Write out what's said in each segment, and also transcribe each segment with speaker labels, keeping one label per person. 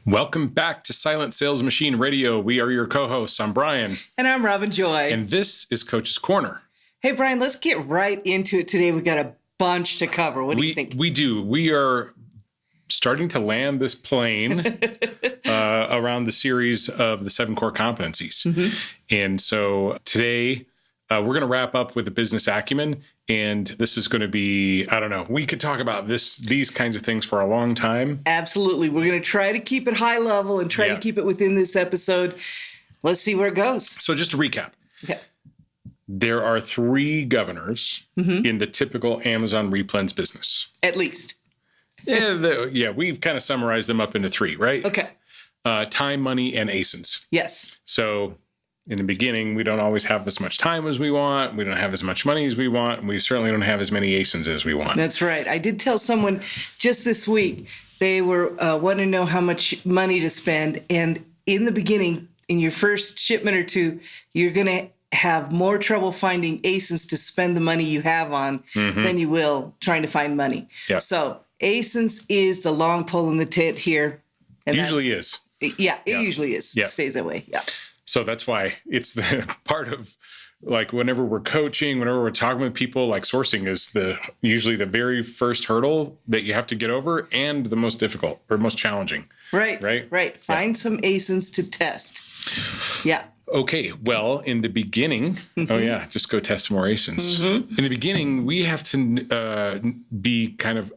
Speaker 1: Welcome back to Silent Sales Machine Radio. We are your co-hosts. I'm Brian.
Speaker 2: And I'm Robin Joy.
Speaker 1: And this is Coach's Corner.
Speaker 2: Hey, Brian, let's get right into it today. We've got a bunch to cover. What do you think?
Speaker 1: We do. We are starting to land this plane around the series of the 7 core competencies. Mm-hmm. And so today we're going to wrap up with the business acumen. And this is going to be, I don't know, we could talk about these kinds of things for a long time.
Speaker 2: Absolutely. We're going to try to keep it high level and try to keep it within this episode. Let's see where it goes.
Speaker 1: So just to recap.
Speaker 2: Okay.
Speaker 1: There are 3 governors in the typical Amazon replens business.
Speaker 2: At least.
Speaker 1: We've kind of summarized them up into 3, right?
Speaker 2: Okay.
Speaker 1: Time, money, and ASINs.
Speaker 2: Yes.
Speaker 1: So in the beginning, we don't always have as much time as we want. We don't have as much money as we want. And we certainly don't have as many ASINs as we want.
Speaker 2: That's right. I did tell someone just this week, they were wanting to know how much money to spend. And in the beginning, in your first shipment or 2, you're going to have more trouble finding ASINs to spend the money you have on than you will trying to find money. Yeah. So ASINs is the long pole in the tent here. And
Speaker 1: usually is.
Speaker 2: Yeah, it usually is.
Speaker 1: Yeah.
Speaker 2: It stays that way. Yeah.
Speaker 1: So that's why it's the part of, like, whenever we're coaching, whenever we're talking with people, like, sourcing is usually the very first hurdle that you have to get over and the most difficult or most challenging.
Speaker 2: Right. Find some ASINs to test. Yeah.
Speaker 1: Okay, well, in the beginning, just go test some more ASINs. In the beginning, we have to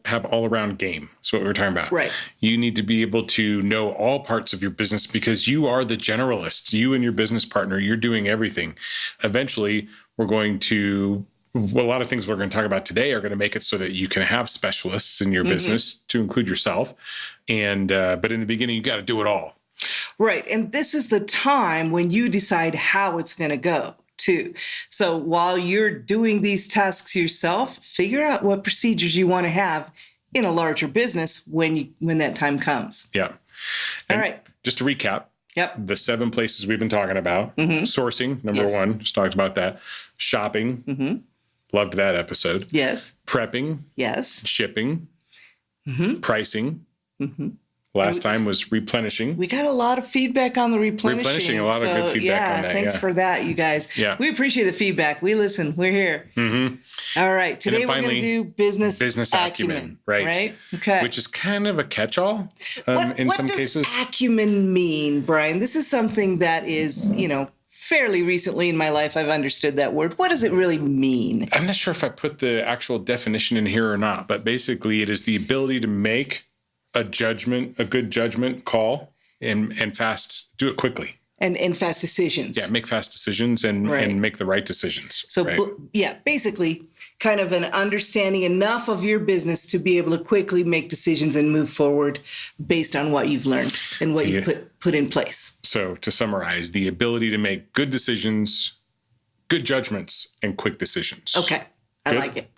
Speaker 1: have all-around game. That's what we were talking about.
Speaker 2: Right.
Speaker 1: You need to be able to know all parts of your business because you are the generalist. You and your business partner, you're doing everything. Eventually, a lot of things we're going to talk about today are going to make it so that you can have specialists in your business to include yourself. And but in the beginning, you got to do it all.
Speaker 2: Right. And this is the time when you decide how it's going to go, too. So while you're doing these tasks yourself, figure out what procedures you want to have in a larger business when that time comes.
Speaker 1: Yeah. And
Speaker 2: all right.
Speaker 1: Just to recap.
Speaker 2: Yep.
Speaker 1: The 7 places we've been talking about. Sourcing, number 1. Just talked about that. Shopping. Loved that episode.
Speaker 2: Yes.
Speaker 1: Prepping.
Speaker 2: Yes.
Speaker 1: Shipping. Pricing. Last time was replenishing.
Speaker 2: We got a lot of feedback on the replenishing.
Speaker 1: A lot of good feedback on that.
Speaker 2: Thanks for that, you guys.
Speaker 1: Yeah.
Speaker 2: We appreciate the feedback. We listen. We're here. All right. Today we're going to do business acumen.
Speaker 1: Right.
Speaker 2: Okay.
Speaker 1: Which is kind of a catch-all in some cases.
Speaker 2: What does acumen mean, Brian? This is something that is, fairly recently in my life I've understood that word. What does it really mean?
Speaker 1: I'm not sure if I put the actual definition in here or not, but basically it is the ability to make a good judgment call and do it quickly.
Speaker 2: And fast decisions.
Speaker 1: Yeah, make fast decisions and make the right decisions.
Speaker 2: So, basically kind of an understanding enough of your business to be able to quickly make decisions and move forward based on what you've learned and what you've put in place.
Speaker 1: So to summarize, the ability to make good decisions, good judgments, and quick decisions.
Speaker 2: Okay. I like it.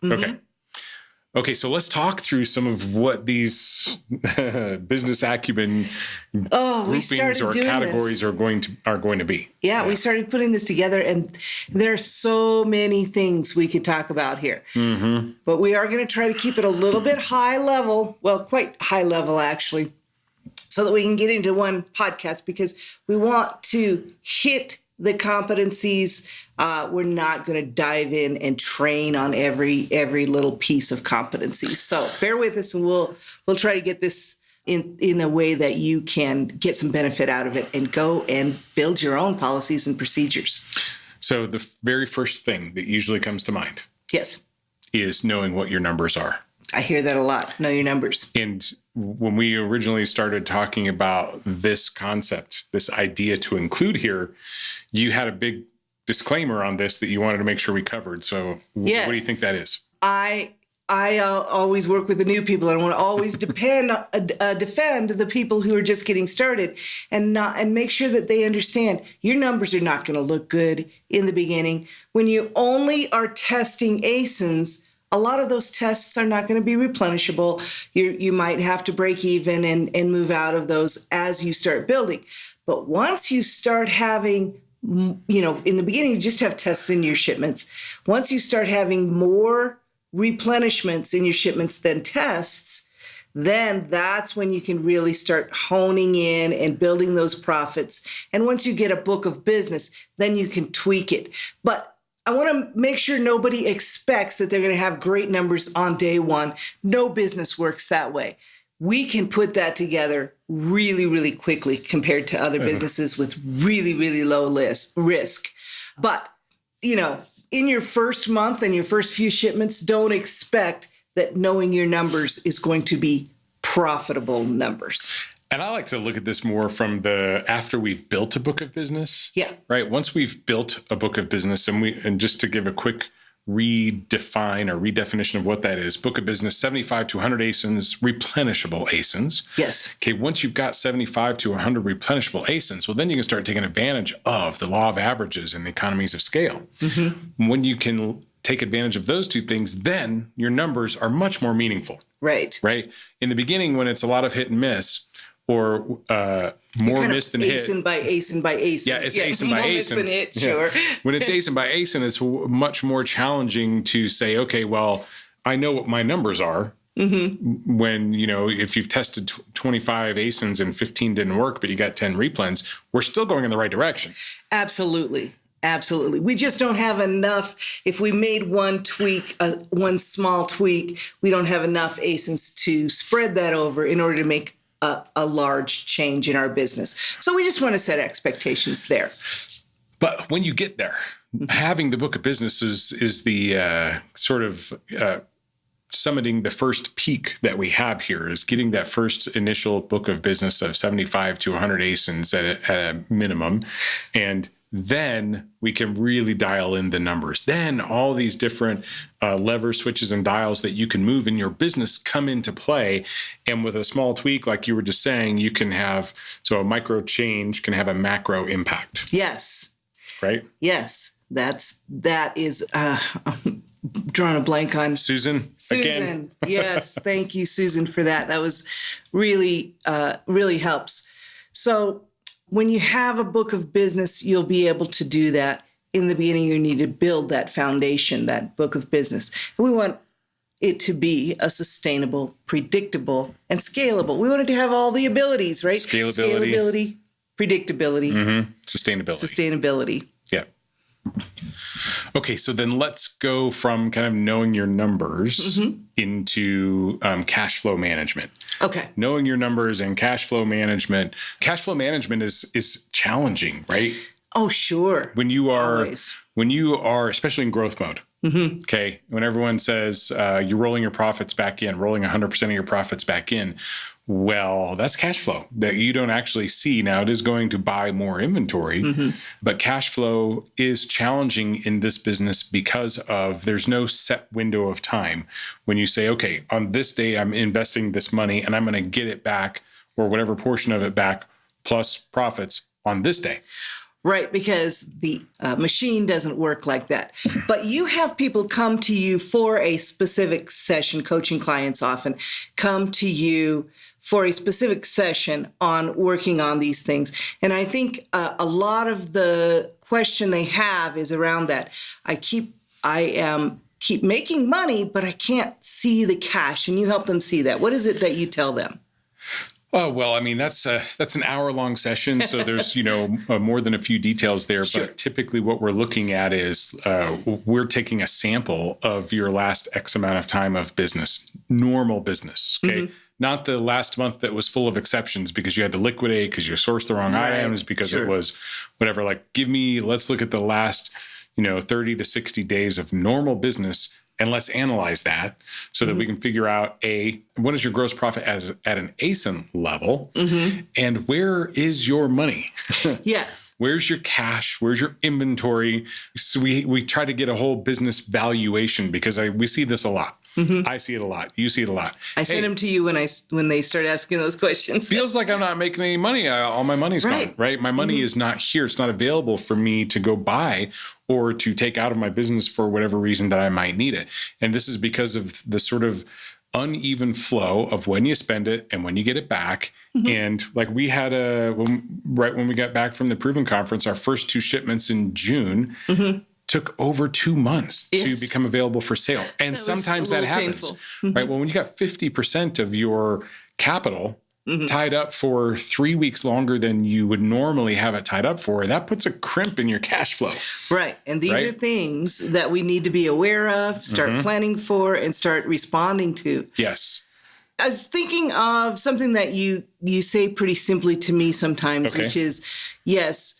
Speaker 1: Okay, so let's talk through some of what these business acumen groupings or categories are going to be.
Speaker 2: Yeah, we started putting this together, and there are so many things we could talk about here. But we are going to try to keep it a little bit high level, well, quite high level, actually, so that we can get into one podcast because we want to hit the competencies. We're not going to dive in and train on every little piece of competencies. So bear with us, and we'll try to get this in a way that you can get some benefit out of it and go and build your own policies and procedures.
Speaker 1: So the very first thing that usually comes to mind,
Speaker 2: yes,
Speaker 1: is knowing what your numbers are.
Speaker 2: I hear that a lot. Know your numbers.
Speaker 1: And when we originally started talking about this concept, this idea to include here, you had a big disclaimer on this that you wanted to make sure we covered. So
Speaker 2: yes.
Speaker 1: What do you think that is?
Speaker 2: I always work with the new people. I want to always defend the people who are just getting started and make sure that they understand your numbers are not going to look good in the beginning. When you only are testing ASINs, a lot of those tests are not going to be replenishable. You might have to break even and move out of those as you start building. But once you start having, in the beginning, you just have tests in your shipments. Once you start having more replenishments in your shipments than tests, then that's when you can really start honing in and building those profits. And once you get a book of business, then you can tweak it. But I want to make sure nobody expects that they're going to have great numbers on day one. No business works that way. We can put that together really, really quickly compared to other businesses with really, really low risk. But, in your first month and your first few shipments, don't expect that knowing your numbers is going to be profitable numbers.
Speaker 1: And I like to look at this more from after we've built a book of business.
Speaker 2: Yeah.
Speaker 1: Right. Once we've built a book of business, and just to give a quick redefinition of what that is, book of business, 75 to 100 ASINs, replenishable ASINs.
Speaker 2: Yes.
Speaker 1: Okay. Once you've got 75 to 100 replenishable ASINs, well, then you can start taking advantage of the law of averages and the economies of scale. Mm-hmm. When you can take advantage of those two things, then your numbers are much more meaningful.
Speaker 2: Right.
Speaker 1: Right. In the beginning, when it's a lot of hit and miss, or more miss than hit.
Speaker 2: ASIN by ASIN by ASIN.
Speaker 1: Yeah, it's ASIN by ASIN.
Speaker 2: More miss than hit, sure.
Speaker 1: Yeah. When it's ASIN by ASIN, it's much more challenging to say, okay, well, I know what my numbers are. Mm-hmm. When, if you've tested 25 ASINs and 15 didn't work, but you got 10 replens, we're still going in the right direction.
Speaker 2: Absolutely. Absolutely. We just don't have enough. If we made one tweak, one small tweak, we don't have enough ASINs to spread that over in order to make a large change in our business. So we just want to set expectations there.
Speaker 1: But when you get there, having the book of business is the sort of summiting the first peak that we have here, is getting that first initial book of business of 75 to 100 ASINs at a minimum. And then we can really dial in the numbers. Then all these different levers, switches, and dials that you can move in your business come into play. And with a small tweak, like you were just saying, you can have, so a micro change can have a macro impact.
Speaker 2: Yes.
Speaker 1: Right?
Speaker 2: Yes. That is, drawing a blank on
Speaker 1: Susan. Again.
Speaker 2: Yes. Thank you, Susan, for that. That was really, really helps. So when you have a book of business, you'll be able to do that. In the beginning, you need to build that foundation, that book of business. And we want it to be a sustainable, predictable, and scalable. We want it to have all the abilities, right? Scalability, predictability, sustainability.
Speaker 1: Yeah. Okay, so then let's go from kind of knowing your numbers into cash flow management.
Speaker 2: Okay.
Speaker 1: Knowing your numbers and cash flow management. Cash flow management is challenging, right?
Speaker 2: Oh, sure.
Speaker 1: When you are, especially in growth mode. Mm-hmm. Okay. When everyone says you're rolling your profits back in, rolling 100% of your profits back in, well, that's cash flow that you don't actually see. Now, it is going to buy more inventory, but cash flow is challenging in this business because there's no set window of time. When you say, okay, on this day, I'm investing this money and I'm going to get it back, or whatever portion of it back, plus profits on this day.
Speaker 2: Right, because the machine doesn't work like that. But you have people come to you for a specific session. Coaching clients often come to you for a specific session on working on these things. And I think a lot of the question they have is around that. I keep making money, but I can't see the cash. And you help them see that. What is it that you tell them?
Speaker 1: Oh, well, I mean, that's an hour-long session, so there's, more than a few details there.
Speaker 2: Sure.
Speaker 1: But typically what we're looking at is we're taking a sample of your last X amount of time of business, normal business, okay? Mm-hmm. Not the last month that was full of exceptions because you had to liquidate, because you sourced the wrong items, because it was whatever. Like, let's look at the last, 30 to 60 days of normal business, and let's analyze that so that we can figure out, what is your gross profit at an ASIN level, and where is your money?
Speaker 2: Yes.
Speaker 1: Where's your cash? Where's your inventory? So we try to get a whole business valuation because we see this a lot. Mm-hmm. I see it a lot. You see it a lot.
Speaker 2: I send them to you when they start asking those questions.
Speaker 1: Feels like I'm not making any money. All my money's gone, right? My money is not here. It's not available for me to go buy or to take out of my business for whatever reason that I might need it. And this is because of the sort of uneven flow of when you spend it and when you get it back. Mm-hmm. And like we had right when we got back from the Proven Conference, our first 2 shipments in June took over 2 months to become available for sale. And sometimes that happens, right? Well, when you got 50% of your capital tied up for 3 weeks longer than you would normally have it tied up for, that puts a crimp in your cash flow.
Speaker 2: Right. And these are things that we need to be aware of, start planning for, and start responding to.
Speaker 1: Yes.
Speaker 2: I was thinking of something that you say pretty simply to me sometimes, which is, yes,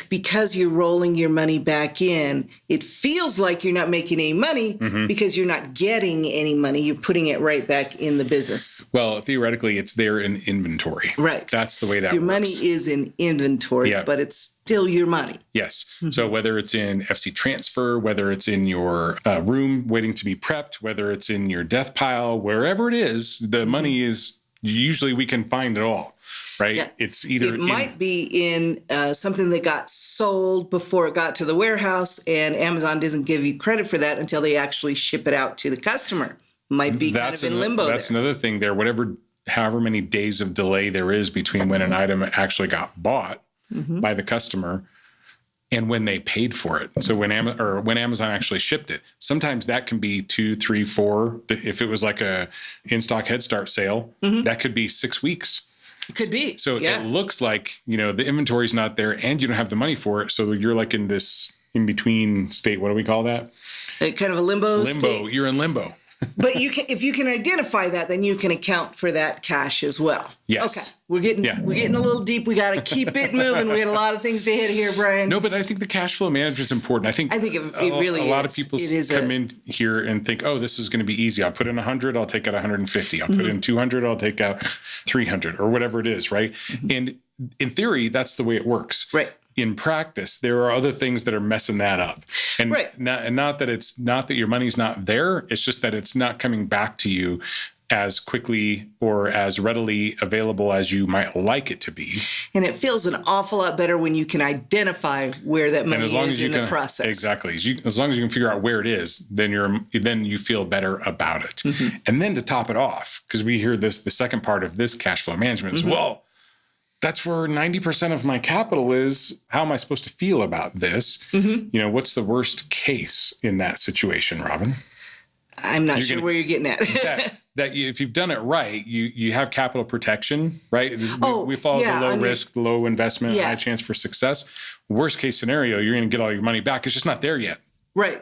Speaker 2: because you're rolling your money back in, it feels like you're not making any money because you're not getting any money. You're putting it right back in the business.
Speaker 1: Well, theoretically, it's there in inventory.
Speaker 2: Right.
Speaker 1: That's the way that
Speaker 2: your
Speaker 1: works.
Speaker 2: money is in inventory, but it's still your money.
Speaker 1: Yes. So whether it's in FC transfer, whether it's in your room waiting to be prepped, whether it's in your death pile, wherever it is, the money is usually we can find it all. Right?
Speaker 2: Yeah.
Speaker 1: It's either
Speaker 2: it might be in something that got sold before it got to the warehouse, and Amazon doesn't give you credit for that until they actually ship it out to the customer. Might be kind of in limbo.
Speaker 1: That's another thing there. However many days of delay there is between when an item actually got bought by the customer and when they paid for it. So when Amazon actually shipped it, sometimes that can be 2, 3, 4. If it was like a in-stock Head Start sale, that could be 6 weeks.
Speaker 2: It could be.
Speaker 1: So it looks like, the inventory's not there and you don't have the money for it. So you're like in this in-between state. What do we call that?
Speaker 2: Kind of a limbo state.
Speaker 1: You're in limbo.
Speaker 2: But if you can identify that, then you can account for that cash as well.
Speaker 1: Yes.
Speaker 2: Okay. We're getting a little deep. We got to keep it moving. We got a lot of things to hit here, Brian.
Speaker 1: No, but I think the cash flow management is important. I think
Speaker 2: it really
Speaker 1: a lot of people come in here and think, oh, this is going to be easy. I'll put in 100, I'll take out 150. I'll put in 200, I'll take out 300 or whatever it is, right? And in theory, that's the way it works.
Speaker 2: Right.
Speaker 1: In practice, there are other things that are messing that up. And not that your money's not there. It's just that it's not coming back to you as quickly or as readily available as you might like it to be.
Speaker 2: And it feels an awful lot better when you can identify where that money is in the process.
Speaker 1: Exactly. As long as you can figure out where it is, then you feel better about it. And then to top it off, because we hear the second part of this cash flow management is, well, that's where 90% of my capital is. How am I supposed to feel about this? What's the worst case in that situation, Robin?
Speaker 2: I'm not sure where you're getting at.
Speaker 1: If you've done it right, you have capital protection, right? We follow the low risk, the low investment, high chance for success. Worst case scenario, you're going to get all your money back. It's just not there yet.
Speaker 2: Right.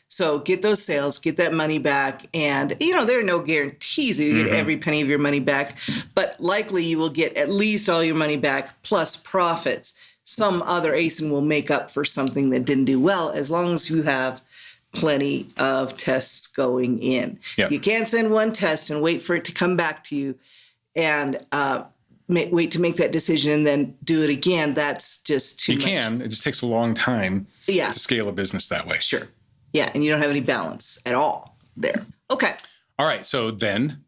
Speaker 2: So get those sales, get that money back. And, there are no guarantees that you get every penny of your money back, but likely you will get at least all your money back plus profits. Some other ASIN will make up for something that didn't do well as long as you have plenty of tests going in. Yep. You can't send one test and wait for it to come back to you and wait to make that decision and then do it again. That's just too much.
Speaker 1: You can. It just takes a long time to scale a business that way.
Speaker 2: Sure. Yeah, and you don't have any balance at all there. Okay.
Speaker 1: All right, so then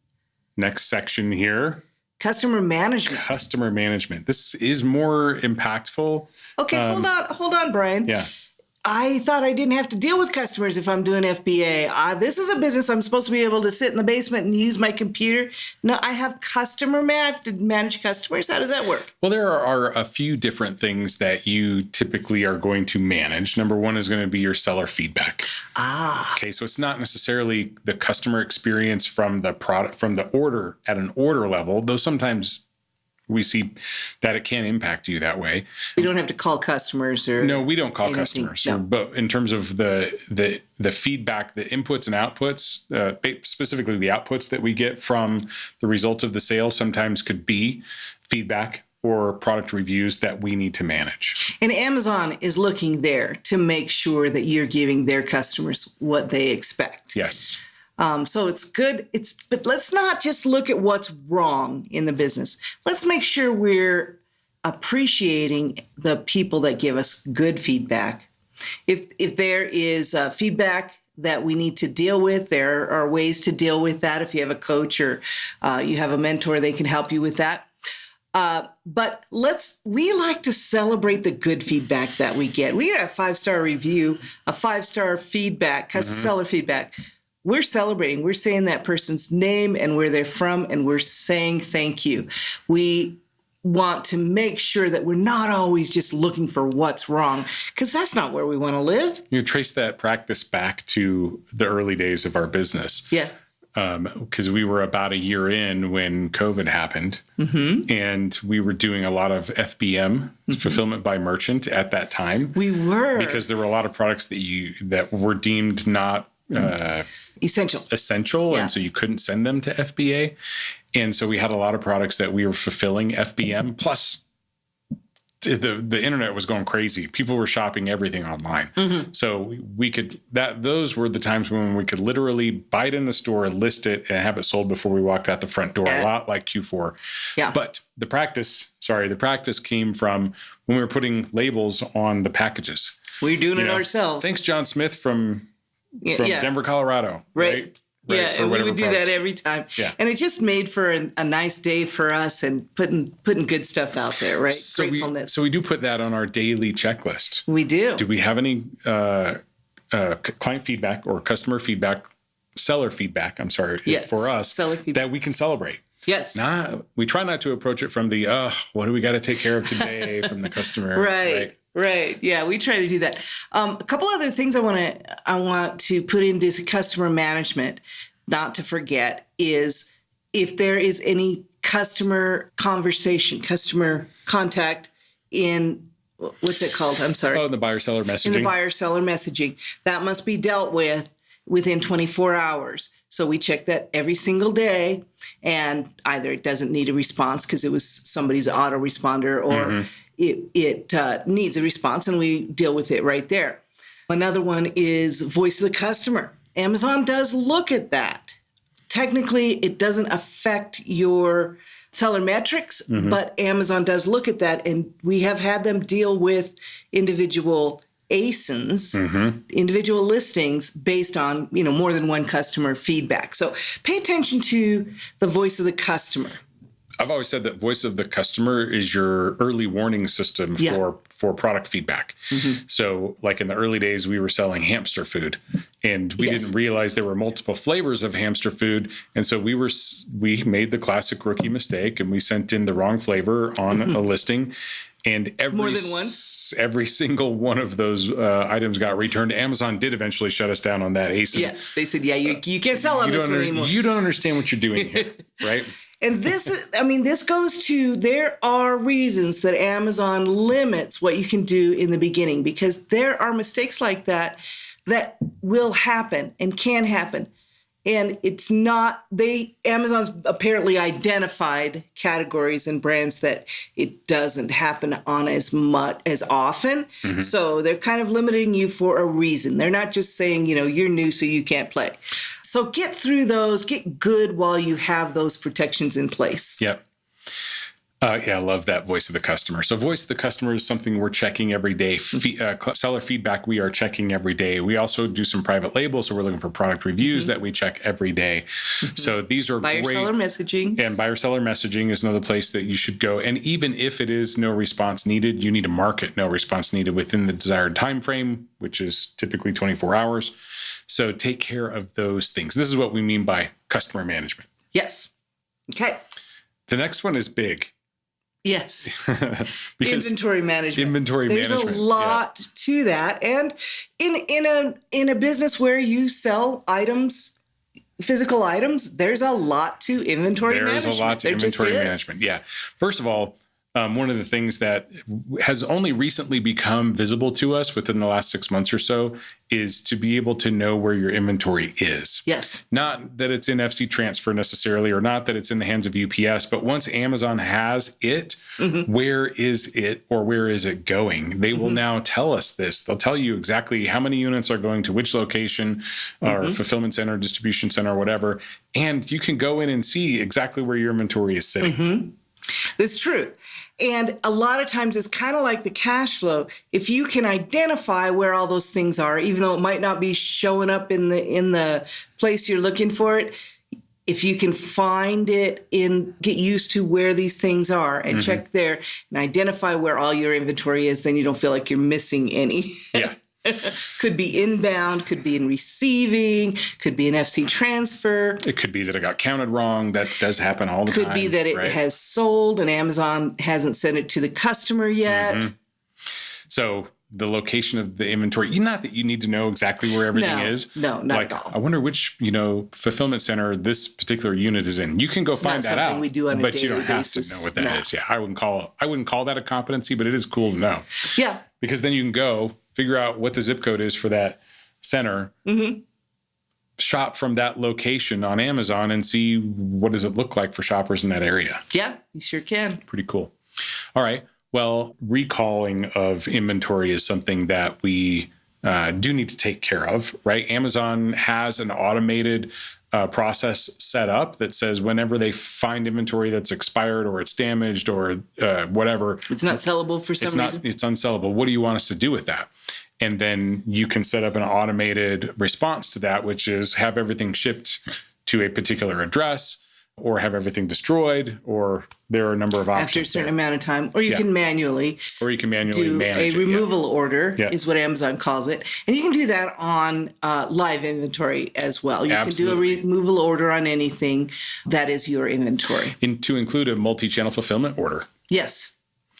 Speaker 1: next section here.
Speaker 2: Customer management.
Speaker 1: Customer management. This is more impactful.
Speaker 2: Okay, hold on, Brian.
Speaker 1: Yeah.
Speaker 2: I thought I didn't have to deal with customers if I'm doing FBA. This is a business I'm supposed to be able to sit in the basement and use my computer. No, I have I have to manage customers. How does that work?
Speaker 1: Well, there are a few different things that you typically are going to manage. Number one is going to be your seller feedback. Okay, so it's not necessarily the customer experience from the product, from the order at an order level, though sometimes we see that it can impact you that way.
Speaker 2: We don't have to call customers or
Speaker 1: no, we don't call
Speaker 2: anything.
Speaker 1: customers.
Speaker 2: No.
Speaker 1: But in terms of the feedback, the inputs and outputs, specifically the outputs that we get from the results of the sale, sometimes could be feedback or product reviews that we need to manage.
Speaker 2: And Amazon is looking there to make sure that you're giving their customers what they expect.
Speaker 1: Yes.
Speaker 2: So it's good. But let's not just look at what's wrong in the business. Let's make sure we're appreciating the people that give us good feedback. If there is feedback that we need to deal with, there are ways to deal with that. If you have a coach or you have a mentor, they can help you with that. But we like to celebrate the good feedback that we get. We get a 5-star review, a 5-star feedback, custom seller feedback. We're celebrating. We're saying that person's name and where they're from, and we're saying thank you. We want to make sure that we're not always just looking for what's wrong, because that's not where we want to live.
Speaker 1: You trace that practice back to the early days of our business.
Speaker 2: Yeah.
Speaker 1: Because we were about a year in when COVID happened, and we were doing a lot of FBM, fulfillment by merchant, at that time.
Speaker 2: We were,
Speaker 1: because there were a lot of products that were deemed not essential,
Speaker 2: Yeah.
Speaker 1: and so you couldn't send them to FBA. And so we had a lot of products that we were fulfilling FBM. Plus, the internet was going crazy. People were shopping everything online. So those were the times when we could literally buy it in the store, list it, and have it sold before we walked out the front door, a lot like Q4.
Speaker 2: Yeah.
Speaker 1: But the practice came from when we were putting labels on the packages.
Speaker 2: We're doing it ourselves.
Speaker 1: Thanks, John Smith from Denver, Colorado. Right?
Speaker 2: Yeah, and we would do that every time.
Speaker 1: Yeah.
Speaker 2: And it just made for a nice day for us, and putting good stuff out there, right?
Speaker 1: So
Speaker 2: Gratefulness.
Speaker 1: So we do put that on our daily checklist.
Speaker 2: We do.
Speaker 1: Do we have any client feedback or customer feedback, seller feedback, for us
Speaker 2: seller feedback
Speaker 1: that we can celebrate?
Speaker 2: Yes.
Speaker 1: We try not to approach it from the, what do we got to take care of today from the customer?
Speaker 2: Right. Yeah, we try to do that. A couple other things I want to put into customer management, not to forget, is if there is any customer conversation, customer contact in, what's it called? I'm sorry.
Speaker 1: Oh, the buyer-seller messaging.
Speaker 2: In the buyer-seller messaging. That must be dealt with within 24 hours. So we check that every single day, and either it doesn't need a response because it was somebody's autoresponder, or it needs a response, and we deal with it right there. Another one is voice of the customer. Amazon does look at that. Technically, it doesn't affect your seller metrics, but Amazon does look at that, and we have had them deal with individual ASINs, individual listings, based on more than one customer feedback. So pay attention to the voice of the customer.
Speaker 1: I've always said that voice of the customer is your early warning system for product feedback. So like in the early days, we were selling hamster food, and we didn't realize there were multiple flavors of hamster food. And so we made the classic rookie mistake, and we sent in the wrong flavor on a listing. And
Speaker 2: more than one?
Speaker 1: Every single one of those items got returned. Amazon did eventually shut us down on that ASIN.
Speaker 2: Yeah, they said, you can't sell on this one anymore.
Speaker 1: You don't understand what you're doing here, right?
Speaker 2: And this goes to, there are reasons that Amazon limits what you can do in the beginning, because there are mistakes like that will happen and can happen. And it's not, Amazon's apparently identified categories and brands that it doesn't happen on as much as often. So they're kind of limiting you for a reason. They're not just saying, you're new, so you can't play. So get through those, get good while you have those protections in place.
Speaker 1: Yep. I love that voice of the customer. So voice of the customer is something we're checking every day. Seller feedback, we are checking every day. We also do some private labels. So we're looking for product reviews that we check every day. So these are great.
Speaker 2: Buyer-seller messaging.
Speaker 1: And buyer-seller messaging is another place that you should go. And even if it is no response needed, you need to mark it no response needed within the desired time frame, which is typically 24 hours. So take care of those things. This is what we mean by customer management.
Speaker 2: Yes. Okay.
Speaker 1: The next one is big.
Speaker 2: Yes. Inventory management. There's a lot to that. And in a business where you sell items, physical items, there's a lot to inventory management.
Speaker 1: There's a lot to inventory management. Yeah. First of all, one of the things that has only recently become visible to us within the last 6 months or so is to be able to know where your inventory is.
Speaker 2: Yes.
Speaker 1: Not that it's in FC Transfer necessarily, or not that it's in the hands of UPS, but once Amazon has it, where is it, or where is it going? They will now tell us this. They'll tell you exactly how many units are going to which location, or fulfillment center, distribution center, or whatever. And you can go in and see exactly where your inventory is sitting.
Speaker 2: That's true. And a lot of times it's kind of like the cash flow. If you can identify where all those things are, even though it might not be showing up in the place you're looking for it, if you can find it get used to where these things are and check there and identify where all your inventory is, then you don't feel like you're missing any.
Speaker 1: Yeah.
Speaker 2: Could be inbound, could be in receiving, could be an FC transfer.
Speaker 1: It could be that it got counted wrong. That does happen all the time.
Speaker 2: Could be that it has sold and Amazon hasn't sent it to the customer yet.
Speaker 1: So the location of the inventory, not that you need to know exactly where everything is.
Speaker 2: No, not at all.
Speaker 1: I wonder which, fulfillment center this particular unit is in. You can go find that out.
Speaker 2: We do on a
Speaker 1: but you don't have
Speaker 2: basis.
Speaker 1: to know what that is. Yeah, I wouldn't call that a competency, but it is cool to know.
Speaker 2: Yeah.
Speaker 1: Because then you can go figure out what the zip code is for that center, shop from that location on Amazon and see what does it look like for shoppers in that area.
Speaker 2: Yeah, you sure can.
Speaker 1: Pretty cool. All right. Well, recalling of inventory is something that we do need to take care of, right? Amazon has an automated process set up that says whenever they find inventory that's expired or it's damaged or whatever.
Speaker 2: It's not sellable for some reason.
Speaker 1: It's unsellable. What do you want us to do with that? And then you can set up an automated response to that, which is have everything shipped to a particular address or have everything destroyed, or there are a number of options.
Speaker 2: After a certain amount of time, or you can manually
Speaker 1: manage
Speaker 2: a removal order
Speaker 1: Yeah.
Speaker 2: is what Amazon calls it. And you can do that on live inventory as well. You
Speaker 1: Absolutely.
Speaker 2: can do a removal order on anything that is your inventory.
Speaker 1: To include a multi-channel fulfillment order.
Speaker 2: Yes.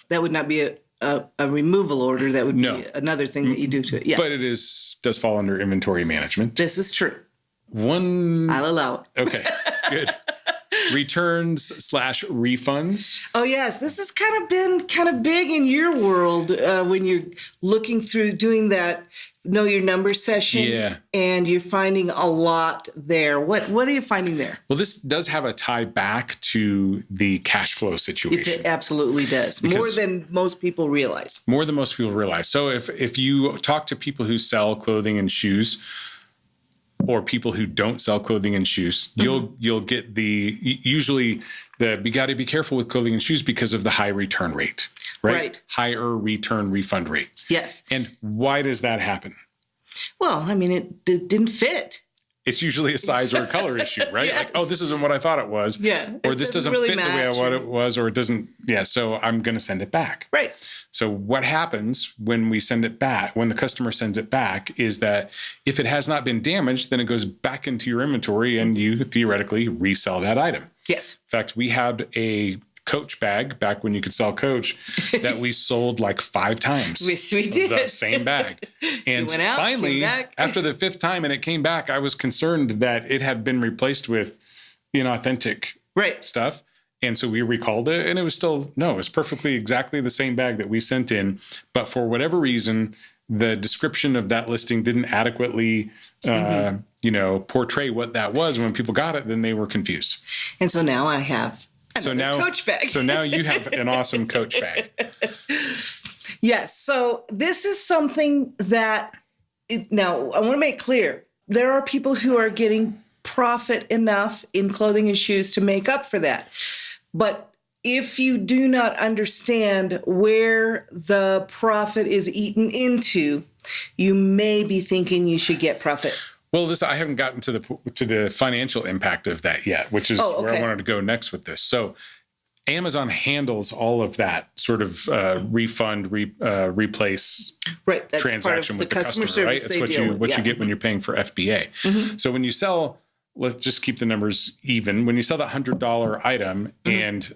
Speaker 2: That would not be a removal order. That would be another thing that you do to it. Yeah.
Speaker 1: But it does fall under inventory management.
Speaker 2: This is true.
Speaker 1: I'll
Speaker 2: allow it.
Speaker 1: Okay, good. Returns/refunds.
Speaker 2: Oh, yes. This has been kind of big in your world when you're looking through doing that know your number session.
Speaker 1: Yeah.
Speaker 2: And you're finding a lot there. What are you finding there?
Speaker 1: Well, this does have a tie back to the cash flow situation.
Speaker 2: It absolutely does. More than most people realize.
Speaker 1: More than most people realize. So if you talk to people who sell clothing and shoes, or people who don't sell clothing and shoes, you'll get you got to be careful with clothing and shoes because of the high return rate, right? Higher return refund rate.
Speaker 2: Yes.
Speaker 1: And why does that happen?
Speaker 2: Well, it didn't fit.
Speaker 1: It's usually a size or a color issue, right?
Speaker 2: Yes.
Speaker 1: Like, oh, this isn't what I thought it was.
Speaker 2: Yeah.
Speaker 1: Or this doesn't
Speaker 2: really
Speaker 1: fit the way I thought it was, or it doesn't. Yeah. So I'm going to send it back.
Speaker 2: Right.
Speaker 1: So what happens when we send it back, when the customer sends it back, is that if it has not been damaged, then it goes back into your inventory and you theoretically resell that item.
Speaker 2: Yes.
Speaker 1: In fact, we had a Coach bag back when you could sell Coach that we sold like 5 times.
Speaker 2: Yes, we did.
Speaker 1: The same bag. And
Speaker 2: went out,
Speaker 1: finally,
Speaker 2: came back.
Speaker 1: after the 5th time and it came back, I was concerned that it had been replaced with inauthentic stuff. And so we recalled it and it was perfectly exactly the same bag that we sent in. But for whatever reason, the description of that listing didn't adequately, portray what that was. When people got it, then they were confused.
Speaker 2: And so now I have Coach bag.
Speaker 1: So now you have an awesome Coach bag.
Speaker 2: Yes. So this is something that, now I want to make clear, there are people who are getting profit enough in clothing and shoes to make up for that. But if you do not understand where the profit is eaten into, you may be thinking you should get profit.
Speaker 1: Well, I haven't gotten to the financial impact of that yet, which is where I wanted to go next with this. So Amazon handles all of that sort of refund, replace
Speaker 2: that's
Speaker 1: transaction with the customer, right? That's what you get when you're paying for FBA.
Speaker 2: Mm-hmm.
Speaker 1: So when you sell, let's just keep the numbers even. When you sell that $100 item and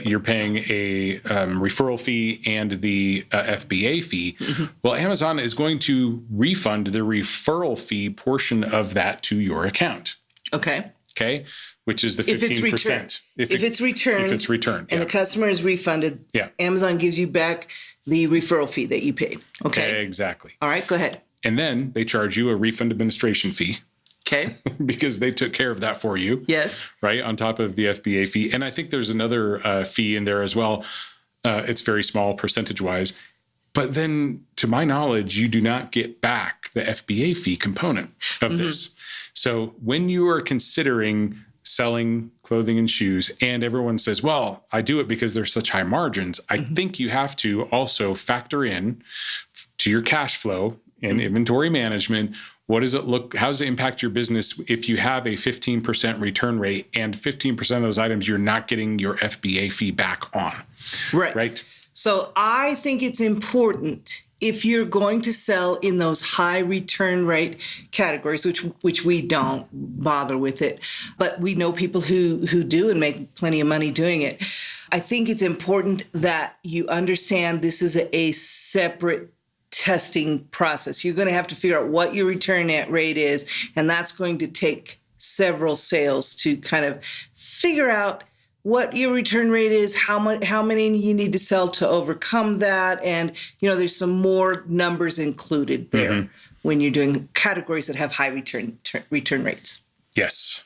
Speaker 1: you're paying a referral fee and the FBA fee, well, Amazon is going to refund the referral fee portion of that to your account. Okay, which is the 15%. If it's returned.
Speaker 2: And the customer is refunded, Amazon gives you back the referral fee that you paid. Okay,
Speaker 1: exactly.
Speaker 2: All right, go ahead.
Speaker 1: And then they charge you a refund administration fee.
Speaker 2: Okay.
Speaker 1: Because they took care of that for you.
Speaker 2: Yes.
Speaker 1: Right, on top of the FBA fee. And I think there's another fee in there as well. It's very small percentage-wise. But then, to my knowledge, you do not get back the FBA fee component of this. So when you are considering selling clothing and shoes, and everyone says, well, I do it because there's such high margins, I think you have to also factor in to your cash flow and inventory management, how does it impact your business if you have a 15% return rate and 15% of those items you're not getting your FBA fee back on?
Speaker 2: Right.
Speaker 1: Right.
Speaker 2: So I think it's important if you're going to sell in those high return rate categories, which we don't bother with it, but we know people who do and make plenty of money doing it. I think it's important that you understand this is a separate testing process. You're going to have to figure out what your return rate is, and that's going to take several sales to kind of figure out what your return rate is, how many you need to sell to overcome that. And, there's some more numbers included there when you're doing categories that have high return rates.
Speaker 1: Yes.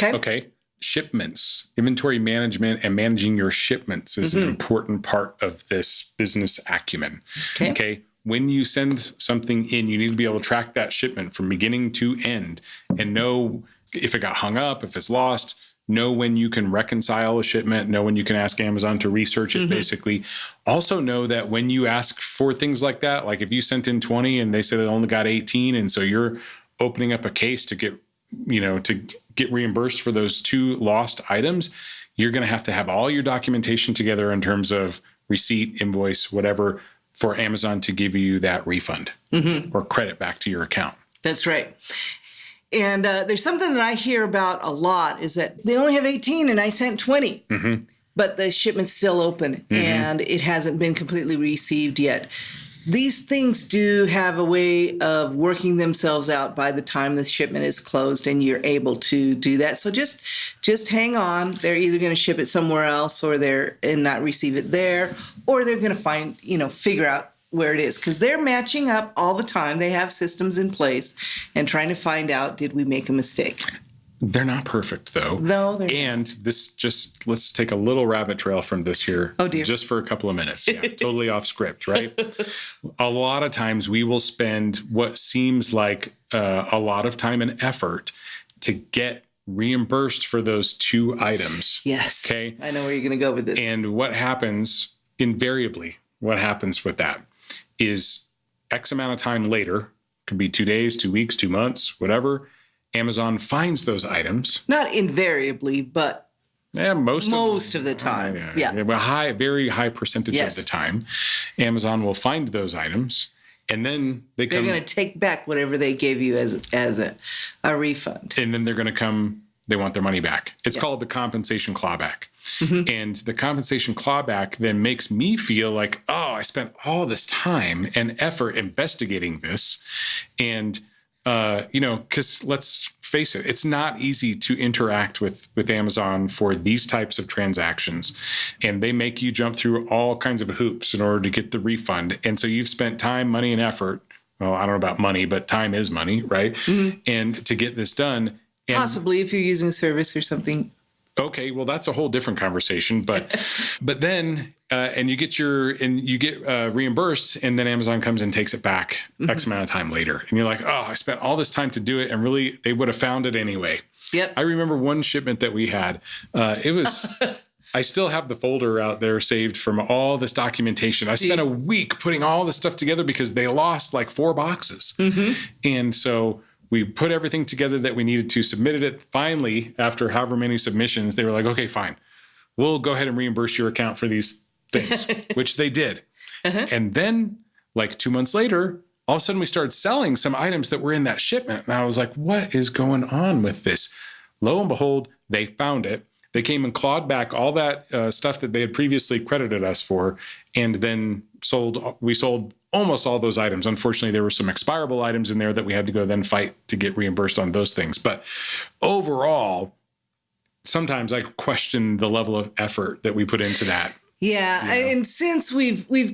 Speaker 2: Okay.
Speaker 1: Shipments, inventory management, and managing your shipments is an important part of this business acumen. Okay. When you send something in, you need to be able to track that shipment from beginning to end and know if it got hung up, if it's lost, know when you can reconcile a shipment, know when you can ask Amazon to research it, basically. Also know that when you ask for things like that, like if you sent in 20 and they said they only got 18, and so you're opening up a case to get reimbursed for those 2 lost items, you're going to have all your documentation together in terms of receipt, invoice, whatever, for Amazon to give you that refund or credit back to your account.
Speaker 2: That's right. And there's something that I hear about a lot is that they only have 18 and I sent 20, but the shipment's still open and it hasn't been completely received yet. These things do have a way of working themselves out by the time the shipment is closed and you're able to do that. So just hang on. They're either going to ship it somewhere else and not receive it there, or they're going to figure out where it is, because they're matching up all the time. They have systems in place and trying to find out, did we make a mistake?
Speaker 1: They're not perfect, though.
Speaker 2: No, they're
Speaker 1: and not. Let's take a little rabbit trail from this here.
Speaker 2: Oh, dear.
Speaker 1: Just for a couple of minutes. Yeah, totally off script, right? A lot of times we will spend what seems like a lot of time and effort to get reimbursed for those 2 items.
Speaker 2: Yes.
Speaker 1: Okay.
Speaker 2: I know where you're going to go with this.
Speaker 1: And what happens with that is X amount of time later, could be 2 days, 2 weeks, 2 months, whatever, Amazon finds those items.
Speaker 2: Not invariably, but
Speaker 1: most
Speaker 2: of the time.
Speaker 1: Very high percentage of the time, Amazon will find those items, and then they're
Speaker 2: going to take back whatever they gave you as a refund.
Speaker 1: And then they're going to come. They want their money back. It's called the compensation clawback. And the compensation clawback then makes me feel like, oh, I spent all this time and effort investigating this. And, because let's face it, it's not easy to interact with Amazon for these types of transactions. And they make you jump through all kinds of hoops in order to get the refund. And so you've spent time, money, and effort. Well, I don't know about money, but time is money, right? And to get this done. And
Speaker 2: possibly if you're using a service or something.
Speaker 1: Okay, well, that's a whole different conversation. But then you get reimbursed, and then Amazon comes and takes it back X amount of time later, and you're like, oh, I spent all this time to do it, and really they would have found it anyway.
Speaker 2: Yep.
Speaker 1: I remember one shipment that we had. It was. I still have the folder out there saved from all this documentation. I spent a week putting all this stuff together because they lost like 4 boxes, and so we put everything together that we needed to, submitted it. Finally, after however many submissions, they were like, okay, fine. We'll go ahead and reimburse your account for these things, which they did. And then like 2 months later, all of a sudden we started selling some items that were in that shipment. And I was like, what is going on with this? Lo and behold, they found it. They came and clawed back all that stuff that they had previously credited us for, and then we sold almost all those items. Unfortunately, there were some expirable items in there that we had to go then fight to get reimbursed on those things. But overall, sometimes I question the level of effort that we put into that.
Speaker 2: Yeah, and since we've got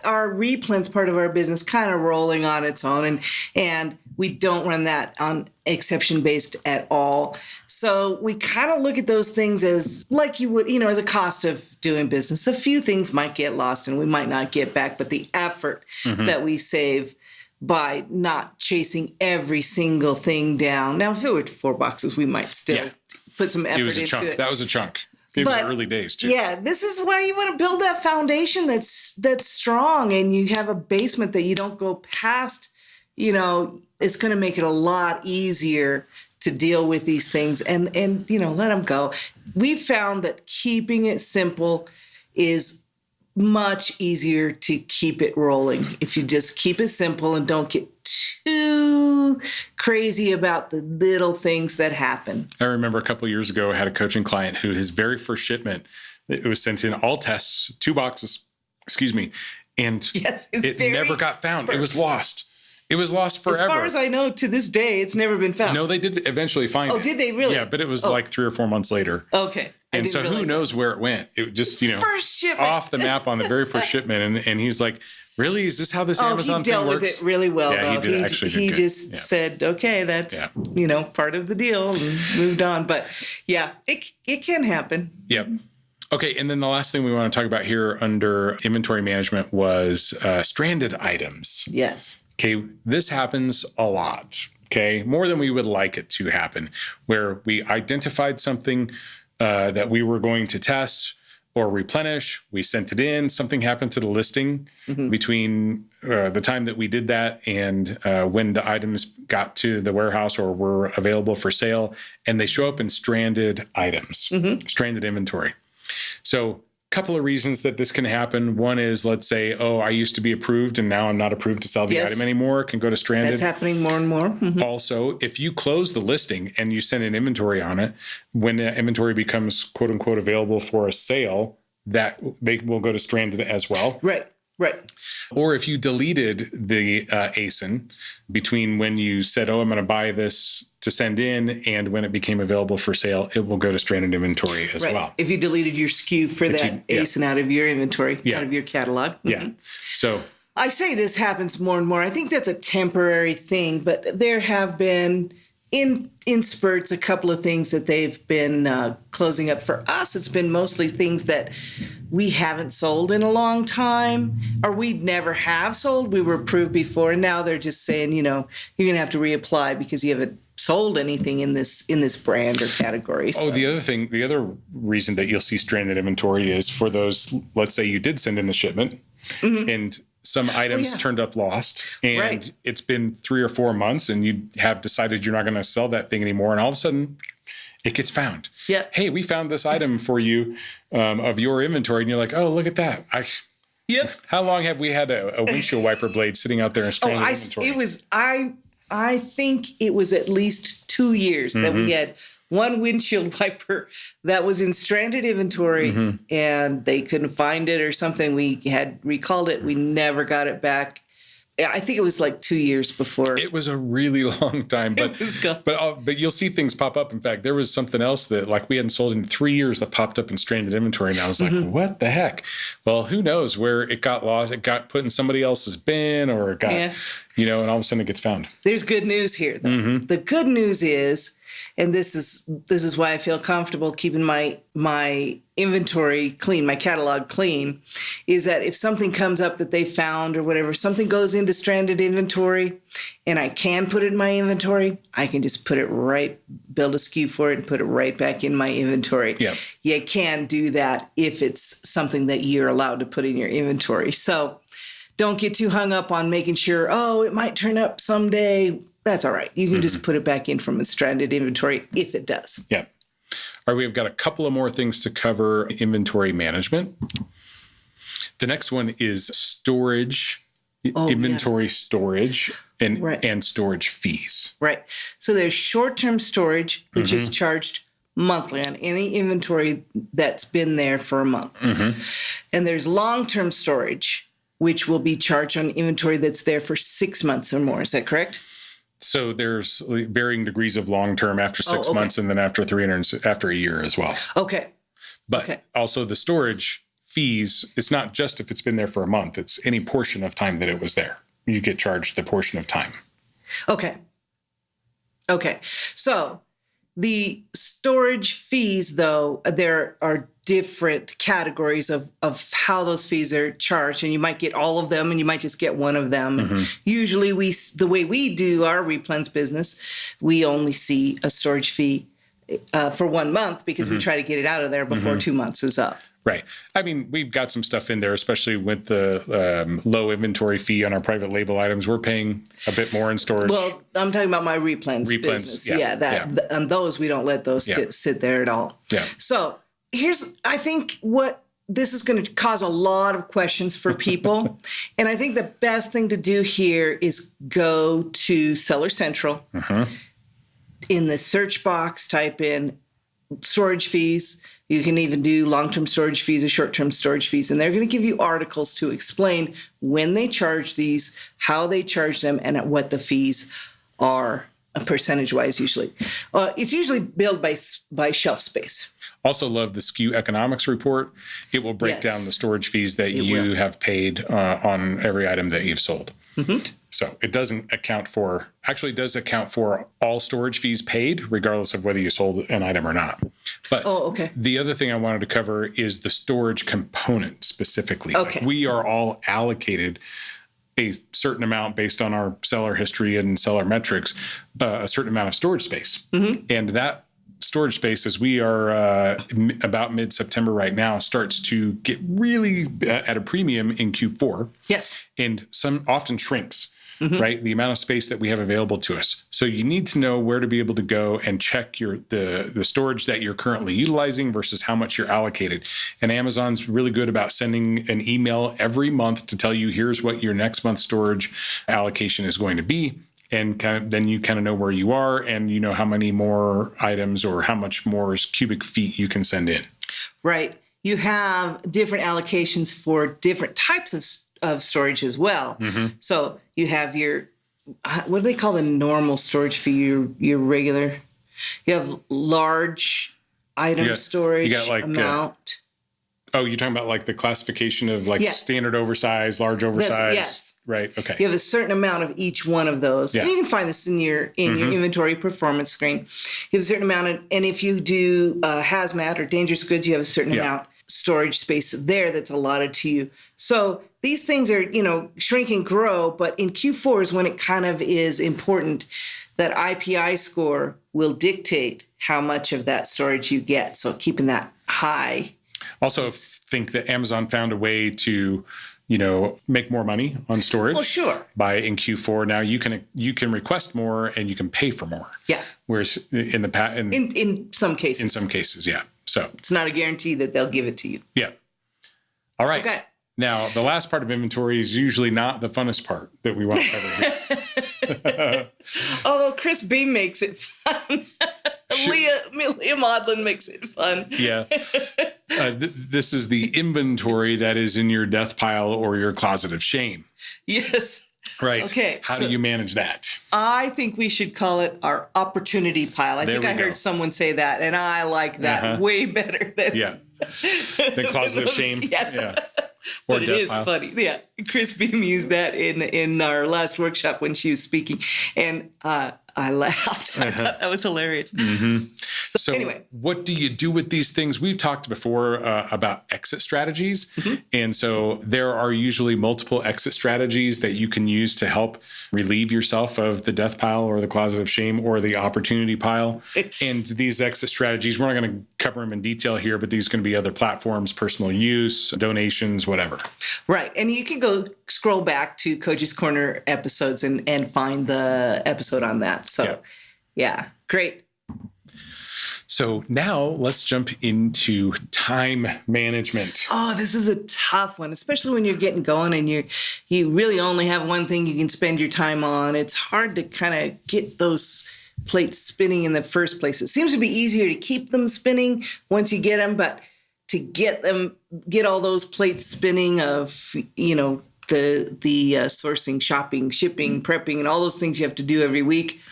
Speaker 2: our replens part of our business kind of rolling on its own, and we don't run that on exception based at all. So we kind of look at those things as like you would, as a cost of doing business. A few things might get lost and we might not get back, but the effort that we save by not chasing every single thing down. Now, if it were 4 boxes, we might still put some effort into it.
Speaker 1: That was a chunk. It was early days too.
Speaker 2: Yeah, this is why you want to build that foundation that's strong, and you have a basement that you don't go past. It's going to make it a lot easier to deal with these things and let them go. We've found that keeping it simple is much easier to keep it rolling if you just keep it simple and don't get too crazy about the little things that happen.
Speaker 1: I remember a couple of years ago, I had a coaching client who his very first shipment, it was sent in all tests, 2 boxes, and
Speaker 2: Yes,
Speaker 1: it never got found. It was lost. It was lost forever.
Speaker 2: As far as I know, to this day, it's never been found.
Speaker 1: No, they did eventually find it.
Speaker 2: Oh, did they really?
Speaker 1: Yeah, but it was like 3 or 4 months later.
Speaker 2: Okay.
Speaker 1: And so who knows where it went? It just,
Speaker 2: first shipment.
Speaker 1: off the map on the very first shipment. And he's like, really? Is this how this Amazon thing works?
Speaker 2: He dealt with it really well,
Speaker 1: yeah,
Speaker 2: though.
Speaker 1: He did actually.
Speaker 2: He just said, okay, that's, part of the deal, and moved on. But yeah, it can happen.
Speaker 1: Yep. Okay. And then the last thing we want to talk about here under inventory management was stranded items.
Speaker 2: Yes.
Speaker 1: Okay. This happens a lot. Okay. More than we would like it to happen, where we identified something that we were going to test or replenish. We sent it in. Something happened to the listing between the time that we did that and when the items got to the warehouse or were available for sale. And they show up in stranded items, stranded inventory. So a couple of reasons that this can happen. One is, let's say, I used to be approved and now I'm not approved to sell the item anymore. It can go to stranded.
Speaker 2: That's happening more and more.
Speaker 1: Also, if you close the listing and you send an inventory on it, when the inventory becomes quote unquote available for a sale, that they will go to stranded as well.
Speaker 2: Right.
Speaker 1: Or if you deleted the ASIN between when you said, I'm going to buy this to send in and when it became available for sale, it will go to stranded inventory as well.
Speaker 2: If you deleted your SKU for that ASIN out of your inventory, out of your catalog.
Speaker 1: Yeah. So
Speaker 2: I say this happens more and more. I think that's a temporary thing, but there have been in spurts a couple of things that they've been closing up. For us, it's been mostly things that we haven't sold in a long time, or we never have sold. We were approved before, and now they're just saying, you're going to have to reapply because you haven't sold anything in this brand or category. So.
Speaker 1: The other reason that you'll see stranded inventory is for those, let's say you did send in the shipment and some items turned up lost, and it's been 3 or 4 months and you have decided you're not going to sell that thing anymore. And all of a sudden it gets found.
Speaker 2: Yeah.
Speaker 1: Hey, we found this item for you of your inventory. And you're like, oh, look at that. How long have we had a windshield wiper blade sitting out there in stranded inventory?
Speaker 2: I think it was at least 2 years that we had one windshield wiper that was in stranded inventory and they couldn't find it or something. We had recalled it. We never got it back. I think it was like 2 years before.
Speaker 1: It was a really long time, but you'll see things pop up. In fact, there was something else that like we hadn't sold in 3 years that popped up in stranded inventory. And I was like, what the heck? Well, who knows where it got lost? It got put in somebody else's bin or it got, and all of a sudden it gets found.
Speaker 2: There's good news here, though. The good news is, and this is why I feel comfortable keeping my inventory clean, my catalog clean, is that if something comes up that they found or whatever, something goes into stranded inventory and I can put it in my inventory, I can just put it build a SKU for it and put it right back in my inventory.
Speaker 1: Yeah.
Speaker 2: You can do that if it's something that you're allowed to put in your inventory. So don't get too hung up on making sure, it might turn up someday. That's all right. You can just put it back in from a stranded inventory if it does.
Speaker 1: Yeah. All right. We've got a couple of more things to cover inventory management. The next one is storage, inventory storage and storage fees.
Speaker 2: Right. So there's short-term storage, which is charged monthly on any inventory that's been there for a month. And there's long-term storage, which will be charged on inventory that's there for 6 months or more. Is that correct?
Speaker 1: So there's varying degrees of long-term after 6 months and then after after a year as well.
Speaker 2: Okay.
Speaker 1: But also the storage fees, it's not just if it's been there for a month, it's any portion of time that it was there. You get charged the portion of time.
Speaker 2: Okay. So the storage fees, though, there are different categories of how those fees are charged, and you might get all of them and you might just get one of them. Usually the way we do our replens business, we only see a storage fee for 1 month because we try to get it out of there before 2 months is up.
Speaker 1: Right. I mean, we've got some stuff in there, especially with the low inventory fee on our private label items. We're paying a bit more in storage.
Speaker 2: Well, I'm talking about my replens business. On those, we don't let those sit there at all.
Speaker 1: Yeah.
Speaker 2: So I think what this is going to cause a lot of questions for people. And I think the best thing to do here is go to Seller Central. In the search box, type in storage fees. You can even do long-term storage fees or short-term storage fees. And they're going to give you articles to explain when they charge these, how they charge them, and what the fees are percentage-wise usually. It's usually billed by shelf space.
Speaker 1: Also love the SKU economics report. It will break down the storage fees that you have paid on every item that you've sold. So it doesn't account for, actually it does account for all storage fees paid, regardless of whether you sold an item or not. But the other thing I wanted to cover is the storage component specifically. Like we are all allocated a certain amount based on our seller history and seller metrics, a certain amount of storage space. And that storage space, as we are about mid-September right now, starts to get really at a premium in Q4.
Speaker 2: Yes.
Speaker 1: And some often shrinks, right? The amount of space that we have available to us. So you need to know where to be able to go and check the storage that you're currently utilizing versus how much you're allocated. And Amazon's really good about sending an email every month to tell you, here's what your next month's storage allocation is going to be. And then you kind of know where you are, and you know how many more items or how much more cubic feet you can send in. Right.
Speaker 2: You have different allocations for different types of storage as well. So you have your, what do they call the normal storage fee? Your regular. You have large item storage amount.
Speaker 1: You're talking about like the classification of like standard oversized, large oversized.
Speaker 2: Yes.
Speaker 1: Right. Okay.
Speaker 2: You have a certain amount of each one of those. Yeah. You can find this in your inventory performance screen. You have a certain amount and if you do hazmat or dangerous goods, you have a certain amount storage space there that's allotted to you. So these things are, shrink and grow, but in Q4 is when it kind of is important that IPI score will dictate how much of that storage you get. So keeping that high.
Speaker 1: Also think that Amazon found a way to, make more money on storage.
Speaker 2: Oh, sure.
Speaker 1: By in Q4 now you can request more and you can pay for more.
Speaker 2: Yeah.
Speaker 1: Whereas in the past,
Speaker 2: in some cases.
Speaker 1: In some cases, yeah. So
Speaker 2: it's not a guarantee that they'll give it to you.
Speaker 1: Yeah. All right.
Speaker 2: Okay.
Speaker 1: Now the last part of inventory is usually not the funnest part that we want to cover here.
Speaker 2: Although Chris B makes it fun. Leah Maudlin makes it fun.
Speaker 1: Yeah. This is the inventory that is in your death pile or your closet of shame.
Speaker 2: Yes.
Speaker 1: Right.
Speaker 2: Okay.
Speaker 1: How do you manage that?
Speaker 2: I think we should call it our opportunity pile. I think I heard someone say that, and I like that way better than
Speaker 1: the closet of shame.
Speaker 2: Yes.
Speaker 1: Yeah.
Speaker 2: But it is funny. Yeah. Chris Beam used that in our last workshop when she was speaking. And I laughed. I thought that was hilarious. So anyway,
Speaker 1: what do you do with these things? We've talked before about exit strategies. And so there are usually multiple exit strategies that you can use to help relieve yourself of the death pile or the closet of shame or the opportunity pile. And these exit strategies, we're not going to cover them in detail here, but these can be other platforms, personal use, donations, whatever.
Speaker 2: Right. And you can go scroll back to Coach's Corner episodes and find the episode on that. So, great.
Speaker 1: So now let's jump into time management.
Speaker 2: Oh, this is a tough one, especially when you're getting going and you really only have one thing you can spend your time on. It's hard to kind of get those plates spinning in the first place. It seems to be easier to keep them spinning once you get them, but to get all those plates spinning of, the sourcing, shopping, shipping, prepping, and all those things you have to do every week.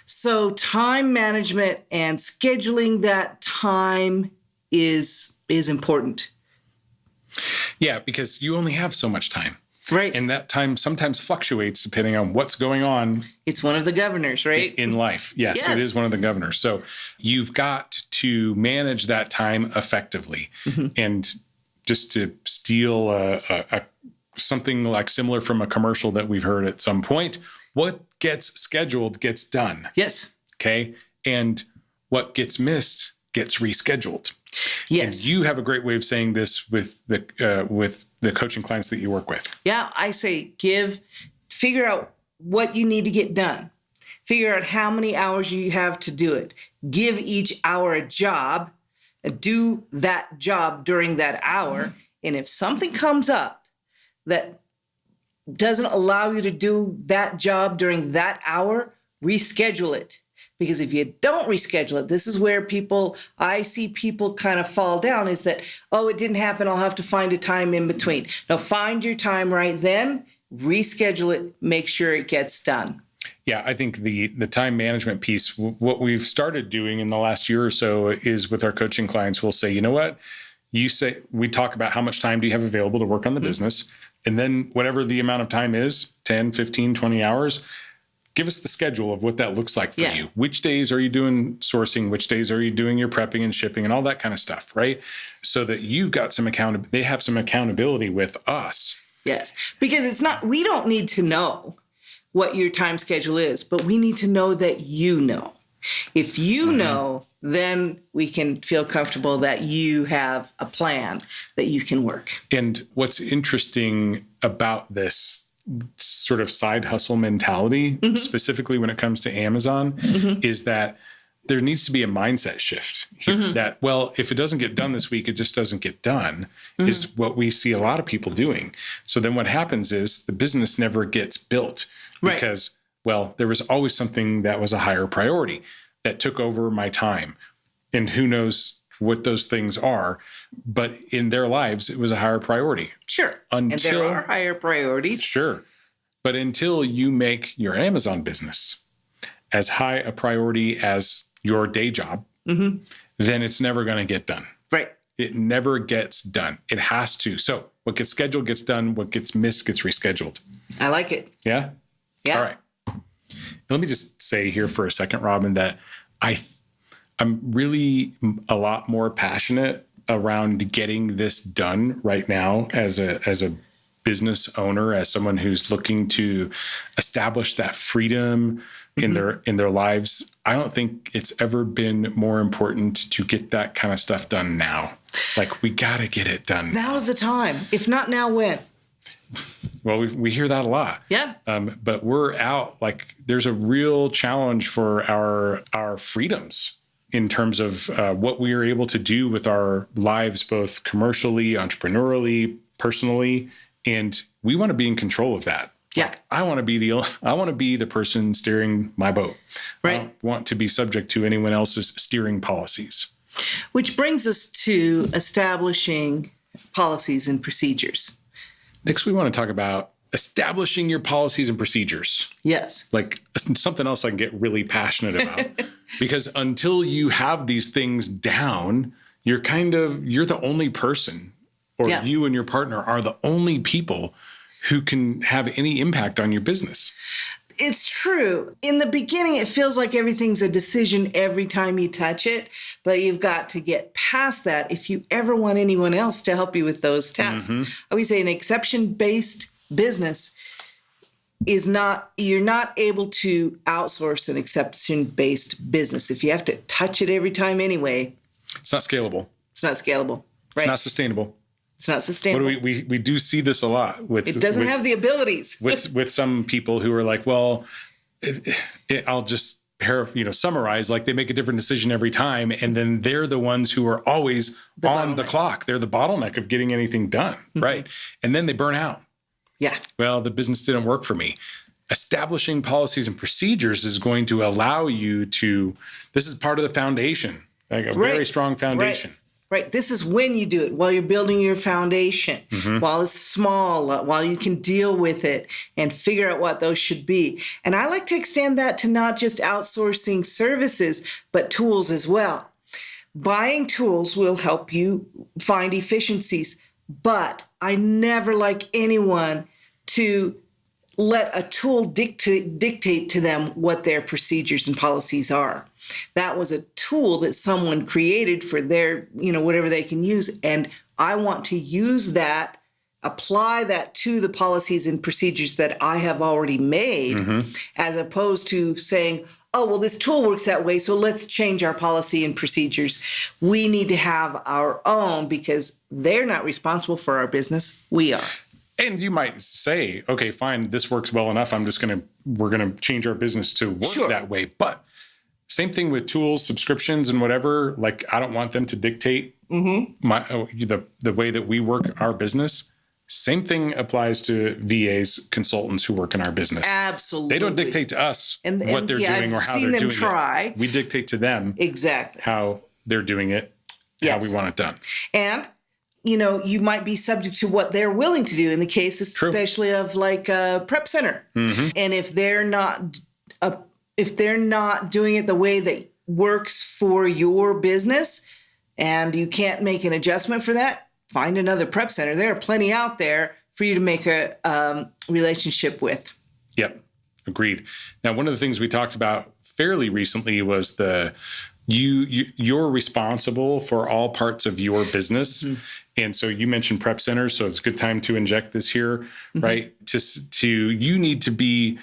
Speaker 2: So time management and scheduling that time is important.
Speaker 1: Yeah, because you only have so much time.
Speaker 2: Right.
Speaker 1: And that time sometimes fluctuates depending on what's going on.
Speaker 2: It's one of the governors, right?
Speaker 1: In life. Yes, it is one of the governors. So you've got to manage that time effectively. And just to steal something like similar from a commercial that we've heard at some point, what gets scheduled gets done.
Speaker 2: Yes.
Speaker 1: Okay. And what gets missed gets rescheduled.
Speaker 2: Yes.
Speaker 1: And you have a great way of saying this with the coaching clients that you work with.
Speaker 2: Yeah. I say figure out what you need to get done. Figure out how many hours you have to do it. Give each hour a job do that job during that hour. And if something comes up that doesn't allow you to do that job during that hour, reschedule it. Because if you don't reschedule it, this is where I see people kind of fall down, is that, oh, it didn't happen, I'll have to find a time in between. Now find your time right then, reschedule it, make sure it gets done.
Speaker 1: Yeah, I think the time management piece, what we've started doing in the last year or so is with our coaching clients, we'll say, you know what? We talk about how much time do you have available to work on the business. And then whatever the amount of time is, 10, 15, 20 hours, give us the schedule of what that looks like for you. Which days are you doing sourcing? Which days are you doing your prepping and shipping and all that kind of stuff, right? So that you've got they have some accountability with us.
Speaker 2: Yes, because we don't need to know what your time schedule is, but we need to know that you know. If you know, then we can feel comfortable that you have a plan that you can work.
Speaker 1: And what's interesting about this sort of side hustle mentality, specifically when it comes to Amazon, is that there needs to be a mindset shift here that, well, if it doesn't get done this week, it just doesn't get done, is what we see a lot of people doing. So then what happens is the business never gets built because, well, there was always something that was a higher priority that took over my time. And who knows what those things are, but in their lives, it was a higher priority.
Speaker 2: Sure. And there are higher priorities.
Speaker 1: Sure. But until you make your Amazon business as high a priority as your day job, then it's never going to get done.
Speaker 2: Right.
Speaker 1: It never gets done. It has to. So what gets scheduled gets done. What gets missed gets rescheduled.
Speaker 2: I like it.
Speaker 1: Yeah?
Speaker 2: Yeah.
Speaker 1: All right. Let me just say here for a second, Robin, that I'm really a lot more passionate around getting this done right now as a business owner, as someone who's looking to establish that freedom in their lives. I don't think it's ever been more important to get that kind of stuff done now. Like, we got to get it done.
Speaker 2: Now's the time. If not now, when?
Speaker 1: Well, we hear that a lot.
Speaker 2: Yeah.
Speaker 1: But we're out, like, there's a real challenge for our freedoms in terms of what we are able to do with our lives, both commercially, entrepreneurially, personally, and we want to be in control of that.
Speaker 2: Yeah.
Speaker 1: Like, I want to be the person steering my boat.
Speaker 2: Right.
Speaker 1: I don't want to be subject to anyone else's steering policies.
Speaker 2: Which brings us to establishing policies and procedures.
Speaker 1: Next, we want to talk about establishing your policies and procedures.
Speaker 2: Yes.
Speaker 1: Like something else I can get really passionate about. Because until you have these things down, you're the only person, or you and your partner are the only people who can have any impact on your business.
Speaker 2: It's true. In the beginning, it feels like everything's a decision every time you touch it, but you've got to get past that if you ever want anyone else to help you with those tasks. I would say an exception-based business you're not able to outsource an exception-based business. If you have to touch it every time anyway.
Speaker 1: It's not scalable.
Speaker 2: It's not scalable. Right.
Speaker 1: It's not sustainable.
Speaker 2: It's not sustainable.
Speaker 1: We do see this a lot with.
Speaker 2: It doesn't have the abilities.
Speaker 1: with some people who are like, well, I'll just summarize, like they make a different decision every time, and then they're the ones who are always on the clock. They're the bottleneck of getting anything done, right? And then they burn out.
Speaker 2: Yeah.
Speaker 1: Well, the business didn't work for me. Establishing policies and procedures is going to allow you to. This is part of the foundation, like a very strong foundation.
Speaker 2: Right. This is when you do it, while you're building your foundation, while it's small, while you can deal with it and figure out what those should be. And I like to extend that to not just outsourcing services, but tools as well. Buying tools will help you find efficiencies, but I never like anyone to let a tool dictate to them what their procedures and policies are. That was a tool that someone created for their, whatever they can use. And I want to use that, apply that to the policies and procedures that I have already made, as opposed to saying, oh, well, this tool works that way, so let's change our policy and procedures. We need to have our own because they're not responsible for our business. We are.
Speaker 1: And you might say, okay, fine, this works well enough. We're going to change our business to work that way. But Same thing with tools, subscriptions, and whatever. Like, I don't want them to dictate the way that we work our business. Same thing applies to VAs, consultants who work in our business.
Speaker 2: Absolutely.
Speaker 1: They don't dictate to us what they're doing or how they're doing it. We dictate to them
Speaker 2: exactly
Speaker 1: how they're doing it, how we want it done.
Speaker 2: And you might be subject to what they're willing to do in the case, especially of like a prep center. And if they're not doing it the way that works for your business, and you can't make an adjustment for that, find another prep center. There are plenty out there for you to make a relationship with.
Speaker 1: Yep, agreed. Now, one of the things we talked about fairly recently was you're responsible for all parts of your business. And so you mentioned prep centers, so it's a good time to inject this here, right? You need to be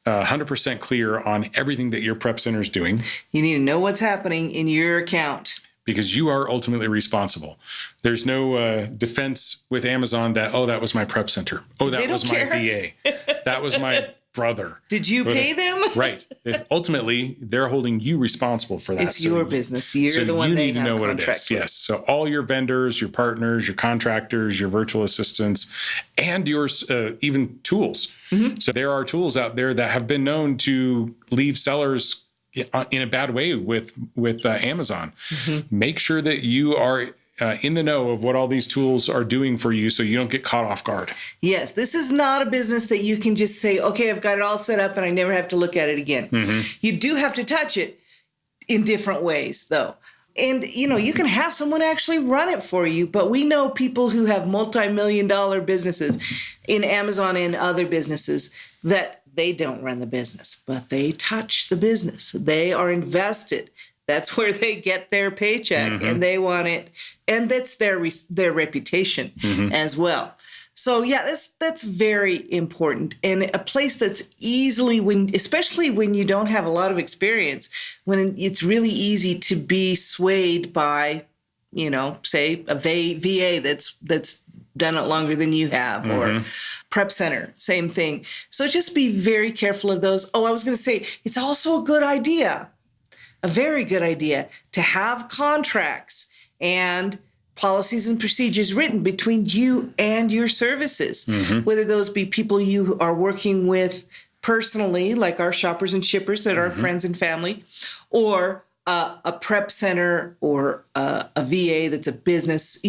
Speaker 1: 100% clear on everything that your prep center is doing.
Speaker 2: You need to know what's happening in your account.
Speaker 1: Because you are ultimately responsible. There's no defense with Amazon that, that was my prep center. That was my VA. That was my brother.
Speaker 2: Did you pay them?
Speaker 1: Right. Ultimately, they're holding you responsible for that.
Speaker 2: It's your business. You're the one they have contract with. You need to know what it is.
Speaker 1: Yes. So all your vendors, your partners, your contractors, your virtual assistants, and your even tools. So there are tools out there that have been known to leave sellers in a bad way with Amazon. Make sure that you are in the know of what all these tools are doing for you so you don't get caught off guard.
Speaker 2: Yes, this is not a business that you can just say, okay, I've got it all set up and I never have to look at it again. You do have to touch it in different ways, though. And, you can have someone actually run it for you, but we know people who have multi-million-dollar businesses in Amazon and other businesses that they don't run the business, but they touch the business. They are invested. That's where they get their paycheck, and they want it. And that's their reputation as well. So, yeah, that's very important. And a place that's especially when you don't have a lot of experience, when it's really easy to be swayed by, say a VA that's done it longer than you have, or prep center, same thing. So just be very careful of those. I was going to say, it's also a good idea, a very good idea, to have contracts and policies and procedures written between you and your services, whether those be people you are working with personally, like our shoppers and shippers that are friends and family, or a prep center or a VA that's a business,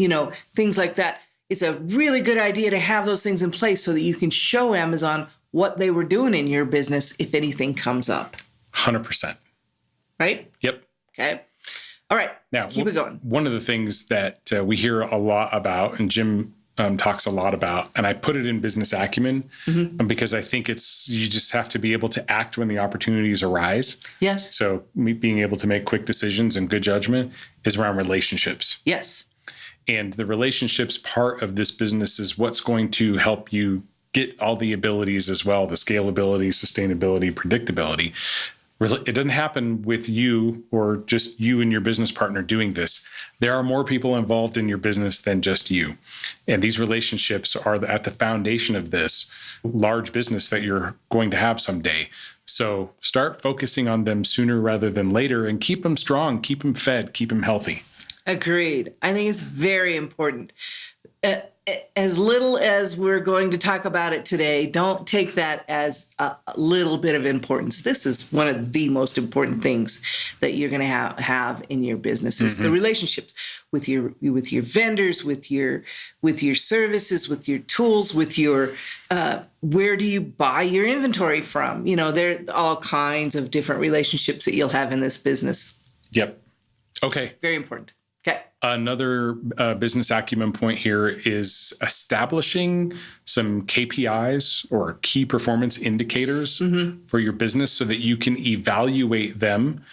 Speaker 2: things like that. It's a really good idea to have those things in place so that you can show Amazon what they were doing in your business if anything comes up.
Speaker 1: 100%.
Speaker 2: Right?
Speaker 1: Yep.
Speaker 2: Okay. All right. Now, keep it going.
Speaker 1: One of the things that we hear a lot about, and Jim talks a lot about, and I put it in Business Acumen because I think you just have to be able to act when the opportunities arise.
Speaker 2: Yes.
Speaker 1: So being able to make quick decisions and good judgment is around relationships.
Speaker 2: Yes.
Speaker 1: And the relationships part of this business is what's going to help you get all the abilities as well, the scalability, sustainability, predictability. It doesn't happen with you or just you and your business partner doing this. There are more people involved in your business than just you. And these relationships are at the foundation of this large business that you're going to have someday. So start focusing on them sooner rather than later and keep them strong, keep them fed, keep them healthy.
Speaker 2: Agreed. I think it's very important. As little as we're going to talk about it today, don't take that as a little bit of importance. This is one of the most important things that you're going to have in your business is the relationships with your vendors, with your services, with your tools, with your where do you buy your inventory from? There are all kinds of different relationships that you'll have in this business.
Speaker 1: Yep. Okay.
Speaker 2: Very important. Okay.
Speaker 1: Another business acumen point here is establishing some KPIs or key performance indicators for your business so that you can evaluate them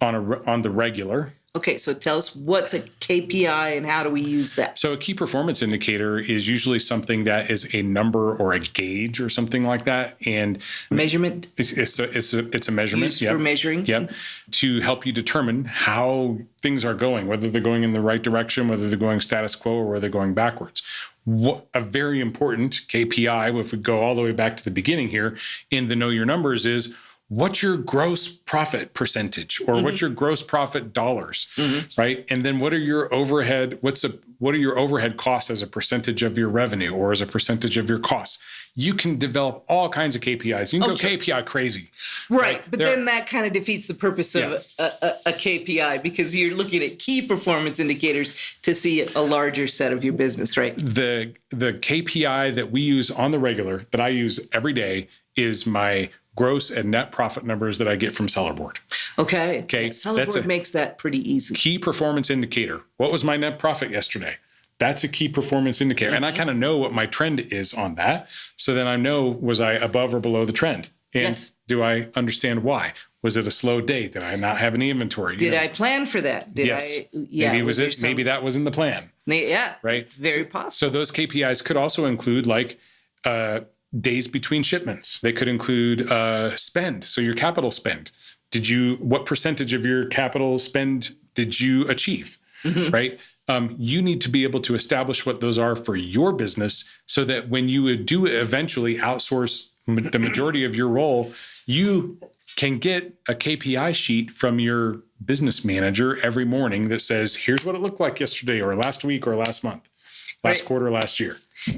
Speaker 1: on the regular.
Speaker 2: Okay, so tell us what's a KPI and how do we use that?
Speaker 1: So a key performance indicator is usually something that is a number or a gauge or something like that. And
Speaker 2: measurement?
Speaker 1: It's a measurement.
Speaker 2: Used for measuring.
Speaker 1: Yep. To help you determine how things are going, whether they're going in the right direction, whether they're going status quo, or whether they're going backwards. A very important KPI, if we go all the way back to the beginning here, in the Know Your Numbers is, what's your gross profit percentage, or what's your gross profit dollars, right? And then what are your overhead costs as a percentage of your revenue or as a percentage of your costs? You can develop all kinds of KPIs. You can go KPI crazy.
Speaker 2: Right. But then that kind of defeats the purpose of a KPI, because you're looking at key performance indicators to see a larger set of your business, right?
Speaker 1: The KPI that we use on the regular, that I use every day, is my gross and net profit numbers that I get from Seller Board.
Speaker 2: Okay.
Speaker 1: Okay.
Speaker 2: Seller Board makes that pretty easy.
Speaker 1: Key performance indicator. What was my net profit yesterday? That's a key performance indicator. And I kind of know what my trend is on that. So then I know, was I above or below the trend? And do I understand why? Was it a slow day? Did I not have any inventory?
Speaker 2: Did I plan for that?
Speaker 1: Maybe that was in the plan.
Speaker 2: Yeah.
Speaker 1: Right.
Speaker 2: Very possible.
Speaker 1: So those KPIs could also include like days between shipments. They could include spend. So your capital spend. What percentage of your capital spend did you achieve? Right. You need to be able to establish what those are for your business, so that when you do eventually outsource the majority of your role, you can get a KPI sheet from your business manager every morning that says, here's what it looked like yesterday or last week or last month, last quarter, last year.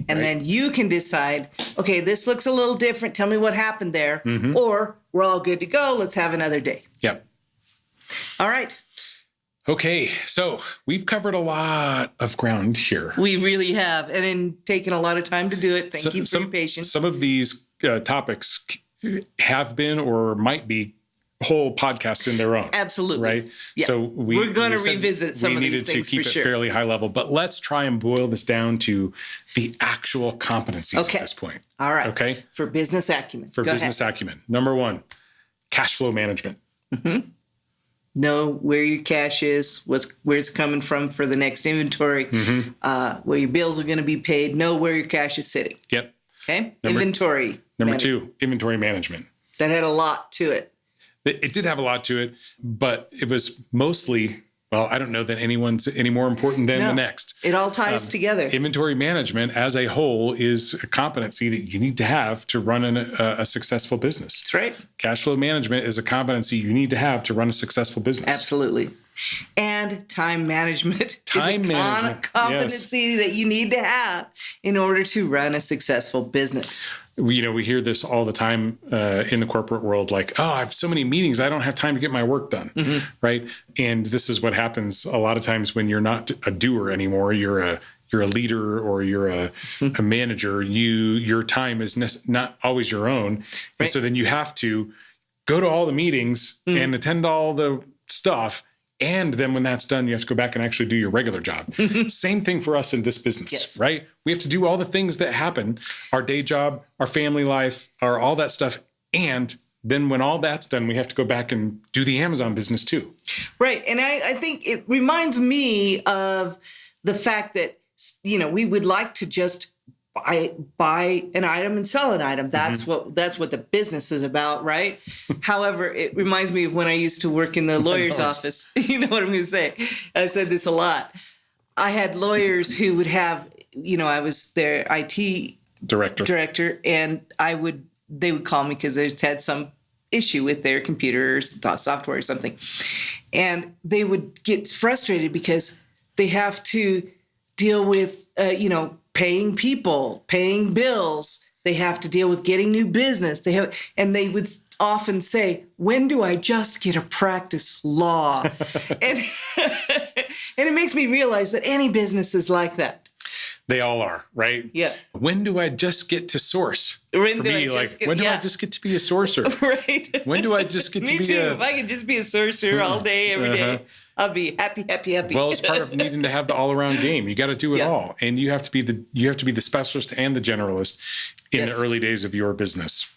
Speaker 2: And then you can decide, okay, this looks a little different. Tell me what happened there. Or we're all good to go. Let's have another day.
Speaker 1: Yep.
Speaker 2: All right.
Speaker 1: Okay, so we've covered a lot of ground here.
Speaker 2: We really have, and taken a lot of time to do it. Thank you for your patience.
Speaker 1: Some of these topics have been or might be whole podcasts in their own.
Speaker 2: Absolutely.
Speaker 1: Right?
Speaker 2: Yeah.
Speaker 1: So
Speaker 2: we're going to revisit some of these things for sure.
Speaker 1: We needed to keep it fairly high level, but let's try and boil this down to the actual competencies at this point.
Speaker 2: All right.
Speaker 1: Okay.
Speaker 2: For business acumen.
Speaker 1: For business acumen. Number 1, cash flow management.
Speaker 2: Know where your cash is, where it's coming from for the next inventory, where your bills are going to be paid. Know where your cash is sitting.
Speaker 1: Yep.
Speaker 2: Okay. Inventory.
Speaker 1: Number 2, inventory management.
Speaker 2: That had a lot to it.
Speaker 1: It did have a lot to it, but it was mostly, well, I don't know that anyone's any more important than the next.
Speaker 2: It all ties together.
Speaker 1: Inventory management as a whole is a competency that you need to have to run a successful business.
Speaker 2: That's right.
Speaker 1: Cash flow management is a competency you need to have to run a successful business.
Speaker 2: Absolutely. And time management is a competency that you need to have in order to run a successful business.
Speaker 1: We hear this all the time in the corporate world, like, oh, I have so many meetings, I don't have time to get my work done, right? And this is what happens a lot of times when you're not a doer anymore. You're a leader or you're a manager. Your time is not always your own, and so then you have to go to all the meetings and attend all the stuff. And then when that's done, you have to go back and actually do your regular job. Same thing for us in this business, right? We have to do all the things that happen, our day job, our family life, all that stuff. And then when all that's done, we have to go back and do the Amazon business too.
Speaker 2: Right. And I think it reminds me of the fact that, we would like to just buy an item and sell an item. That's what the business is about, right? However, it reminds me of when I used to work in the lawyer's office. You know what I'm going to say? I've said this a lot. I had lawyers who would have, I was their IT director, and they would call me because they just had some issue with their computers, software or something, and they would get frustrated because they have to deal with, paying people, paying bills. They have to deal with getting new business. And they would often say, when do I just get to practice law? and it makes me realize that any business is like that.
Speaker 1: They all are, right?
Speaker 2: Yeah.
Speaker 1: When do I just get to source? When do I just get to be a sourcer?
Speaker 2: Right.
Speaker 1: When do I just get to be
Speaker 2: Me too. If I could just be a sourcer all day, every day, I'll be happy.
Speaker 1: Well, it's part of needing to have the all-around game. You got to do it all, and you have to be the specialist and the generalist in the early days of your business.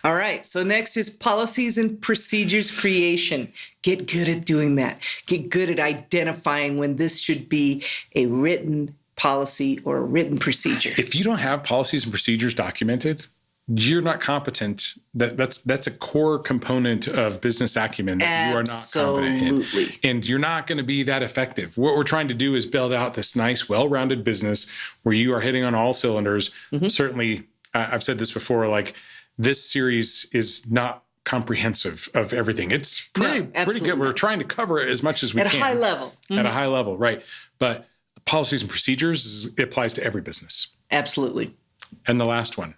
Speaker 2: All right. So next is policies and procedures creation. Get good at doing that. Get good at identifying when this should be a written policy or a written procedure.
Speaker 1: If you don't have policies and procedures documented, you're not competent. That's a core component of business acumen that you are not competent in. And you're not going to be that effective. What we're trying to do is build out this nice, well-rounded business where you are hitting on all cylinders. Certainly, I've said this before, like this series is not comprehensive of everything. It's pretty good. We're trying to cover it as much as we can.
Speaker 2: At a high level. Mm-hmm.
Speaker 1: At a high level, right. But policies and procedures, it applies to every business.
Speaker 2: Absolutely.
Speaker 1: And the last one.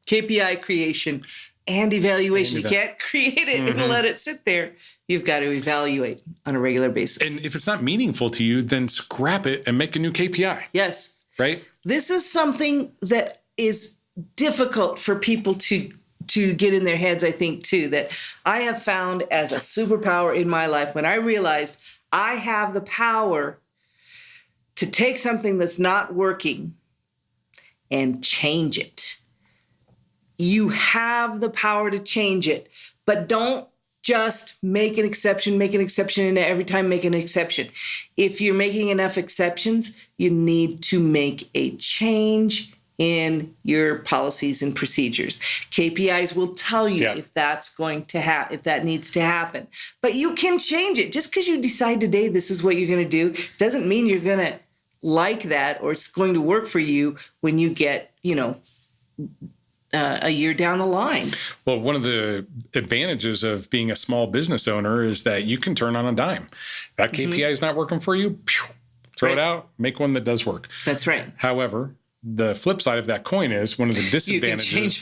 Speaker 2: KPI creation and evaluation. You can't create it and let it sit there. You've got to evaluate on a regular basis.
Speaker 1: And if it's not meaningful to you, then scrap it and make a new KPI.
Speaker 2: Yes.
Speaker 1: Right?
Speaker 2: This is something that is difficult for people to get in their heads, I think, too, that I have found as a superpower in my life when I realized I have the power to take something that's not working and change it. You have the power to change it, but don't just make an exception, and every time make an exception. If you're making enough exceptions, you need to make a change in your policies and procedures. KPIs will tell you if that's going to if that needs to happen. But you can change it. Just because you decide today this is what you're going to do doesn't mean you're going to like that or it's going to work for you when you get, a year down the line.
Speaker 1: Well, one of the advantages of being a small business owner is that you can turn on a dime. That KPI is not working for you, throw it out, make one that does work.
Speaker 2: That's right.
Speaker 1: However, the flip side of that coin is one of the disadvantages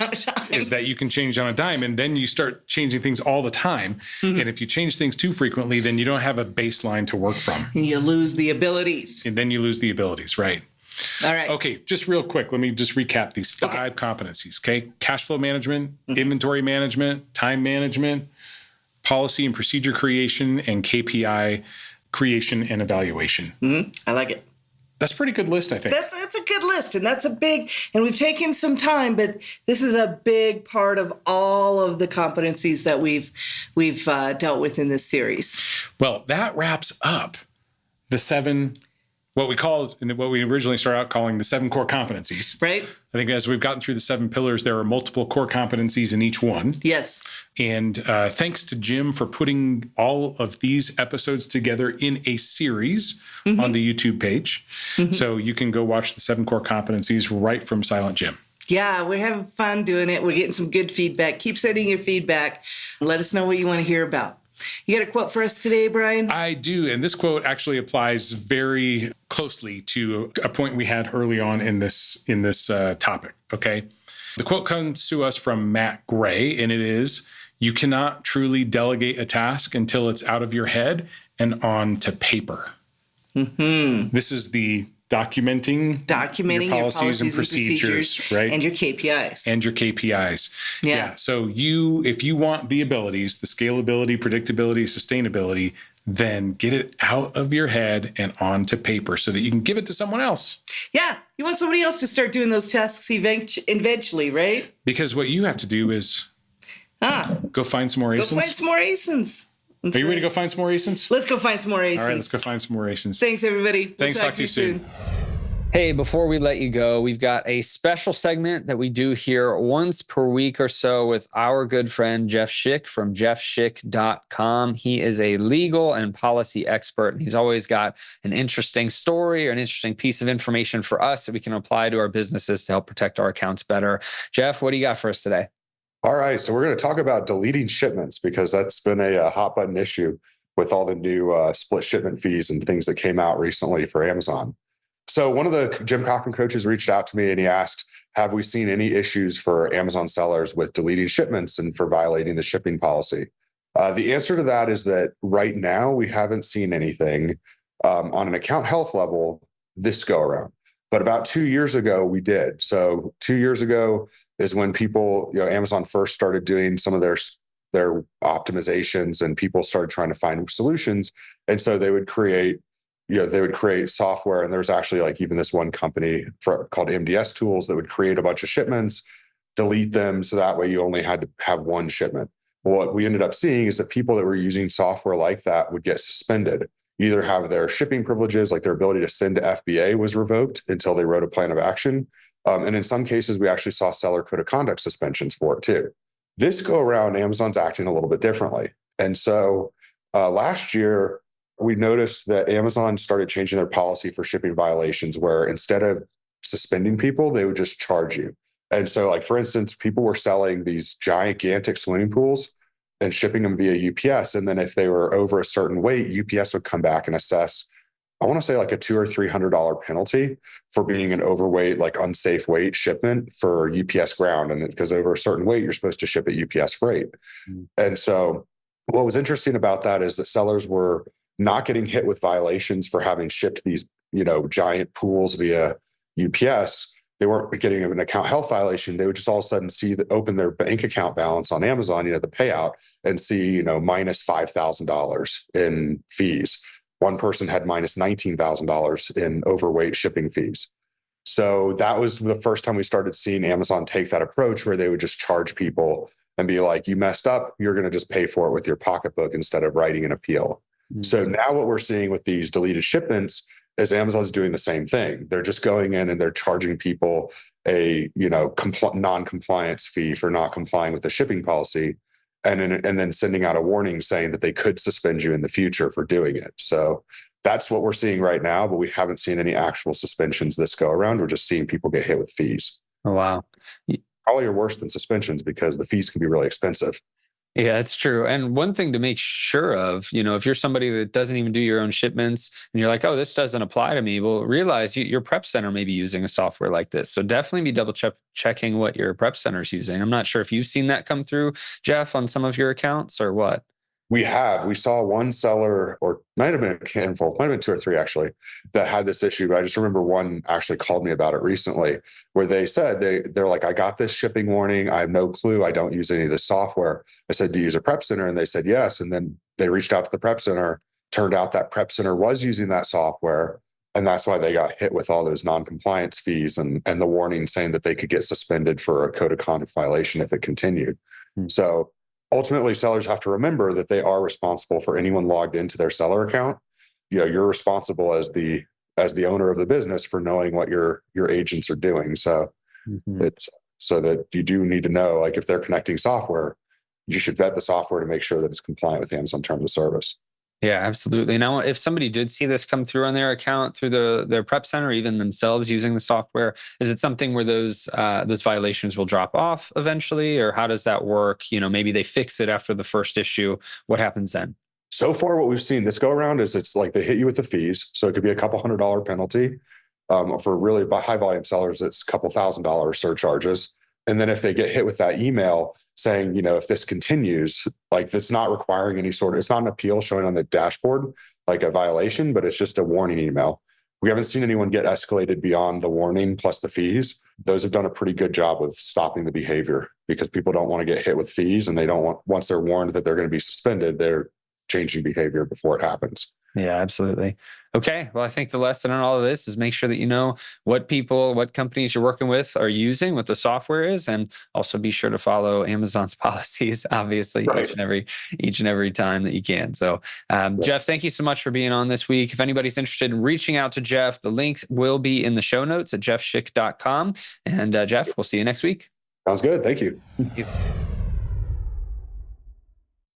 Speaker 1: is that you can change on a dime and then you start changing things all the time. Mm-hmm. And if you change things too frequently, then you don't have a baseline to work from.
Speaker 2: And you lose the abilities.
Speaker 1: And then you lose the abilities, right?
Speaker 2: All right.
Speaker 1: Okay, just real quick, let me just recap these 5 competencies, okay? Cash flow management, inventory management, time management, policy and procedure creation, and KPI creation and evaluation.
Speaker 2: Mm-hmm. I like it.
Speaker 1: That's a pretty good list, I think.
Speaker 2: That's a good list, and that's a big, and we've taken some time, but this is a big part of all of the competencies that we've dealt with in this series.
Speaker 1: Well, that wraps up the 7, what we originally started out calling the 7 core competencies.
Speaker 2: Right.
Speaker 1: I think as we've gotten through the 7 pillars, there are multiple core competencies in each one.
Speaker 2: Yes.
Speaker 1: And thanks to Jim for putting all of these episodes together in a series on the YouTube page. So you can go watch the 7 core competencies right from Silent Jim.
Speaker 2: Yeah, we're having fun doing it. We're getting some good feedback. Keep sending your feedback. Let us know what you want to hear about. You got a quote for us today, Brian?
Speaker 1: I do. And this quote actually applies very closely to a point we had early on in this topic. Okay. The quote comes to us from Matt Gray, and it is, "You cannot truly delegate a task until it's out of your head and onto paper." This is the documenting your policies and procedures, right?
Speaker 2: And your KPIs.
Speaker 1: Yeah. So if you want the abilities, the scalability, predictability, sustainability, then get it out of your head and onto paper so that you can give it to someone else.
Speaker 2: Yeah. You want somebody else to start doing those tasks eventually, right?
Speaker 1: Because what you have to do is go find some more ASINs.
Speaker 2: Go find some more ASINs.
Speaker 1: Are you ready to go find some more ASINs?
Speaker 2: Let's go find some more ASINs.
Speaker 1: All right, let's go find some more ASINs.
Speaker 2: Thanks, everybody.
Speaker 1: Thanks. Talk to you soon.
Speaker 3: Hey, before we let you go, we've got a special segment that we do here once per week or so with our good friend, Jeff Schick from jeffschick.com. He is a legal and policy expert, and he's always got an interesting story or an interesting piece of information for us that we can apply to our businesses to help protect our accounts better. Jeff, what do you got for us today?
Speaker 4: All right. So we're going to talk about deleting shipments because that's been a hot button issue with all the new split shipment fees and things that came out recently for Amazon. So one of the Jim Cochran coaches reached out to me and he asked, have we seen any issues for Amazon sellers with deleting shipments and for violating the shipping policy? The answer to that is that right now we haven't seen anything on an account health level this go around. But about 2 years ago, we did. So 2 years ago is when people, Amazon first started doing some of their optimizations and people started trying to find solutions. And so they would create software. And there was actually even this one company called MDS Tools that would create a bunch of shipments, delete them. So that way you only had to have one shipment. What we ended up seeing is that people that were using software like that would get suspended, either have their shipping privileges, like their ability to send to FBA was revoked until they wrote a plan of action. And in some cases, we actually saw seller code of conduct suspensions for it too. This go around, Amazon's acting a little bit differently. And so last year, we noticed that Amazon started changing their policy for shipping violations, where instead of suspending people, they would just charge you. And so, like, for instance, people were selling these gigantic swimming pools and shipping them via UPS. And then if they were over a certain weight, UPS would come back and assess, I want to say like a $200 or $300 penalty for being an overweight, like unsafe weight shipment for UPS ground. And because over a certain weight, you're supposed to ship at UPS freight. And so what was interesting about that is that sellers were not getting hit with violations for having shipped these, giant pools via UPS. They weren't getting an account health violation. They would just all of a sudden open their bank account balance on Amazon, the payout, and see, minus $5,000 in fees. One person had minus $19,000 in overweight shipping fees. So that was the first time we started seeing Amazon take that approach where they would just charge people and be like, you messed up, you're going to just pay for it with your pocketbook instead of writing an appeal. So now what we're seeing with these deleted shipments is Amazon's doing the same thing. They're just going in and they're charging people a non-compliance fee for not complying with the shipping policy, and then sending out a warning saying that they could suspend you in the future for doing it. So that's what we're seeing right now, but we haven't seen any actual suspensions this go around. We're just seeing people get hit with fees.
Speaker 3: Oh, wow.
Speaker 4: Probably are worse than suspensions because the fees can be really expensive.
Speaker 3: Yeah, it's true. And one thing to make sure of, if you're somebody that doesn't even do your own shipments and you're like, oh, this doesn't apply to me, well, realize your prep center may be using a software like this. So definitely be double checking what your prep center is using. I'm not sure if you've seen that come through, Jeff, on some of your accounts or what.
Speaker 4: We saw one seller, or might have been a handful, might have been 2 or 3 actually, that had this issue. But I just remember one actually called me about it recently, where they said they're like, I got this shipping warning. I have no clue. I don't use any of the software. I said, do you use a prep center? And they said, yes. And then they reached out to the prep center. Turned out that prep center was using that software. And that's why they got hit with all those non-compliance fees and the warning saying that they could get suspended for a code of conduct violation if it continued. So ultimately, sellers have to remember that they are responsible for anyone logged into their seller account. You're responsible as the owner of the business for knowing what your agents are doing. So it's so that you do need to know, like, if they're connecting software, you should vet the software to make sure that it's compliant with Amazon terms of service.
Speaker 3: Yeah, absolutely. Now, if somebody did see this come through on their account through their prep center, or even themselves using the software, is it something where those violations will drop off eventually, or how does that work? Maybe they fix it after the first issue. What happens then?
Speaker 4: So far, what we've seen this go around is it's like they hit you with the fees. So it could be a couple $100 penalty. For really high volume sellers, it's a couple $1,000 surcharges. And then if they get hit with that email saying, if this continues, like, that's not requiring it's not an appeal showing on the dashboard, like a violation, but it's just a warning email. We haven't seen anyone get escalated beyond the warning plus the fees. Those have done a pretty good job of stopping the behavior because people don't want to get hit with fees, and they don't want, once they're warned that they're going to be suspended, they're changing behavior before it happens.
Speaker 3: Yeah, absolutely. Okay. Well, I think the lesson on all of this is make sure that you know what companies you're working with are using, what the software is, and also be sure to follow Amazon's policies, obviously,
Speaker 4: Right.
Speaker 3: each and every time that you can. So, Jeff, thank you so much for being on this week. If anybody's interested in reaching out to Jeff, the links will be in the show notes at jeffschick.com. And Jeff, we'll see you next week.
Speaker 4: Sounds good. Thank you.
Speaker 3: Thank you.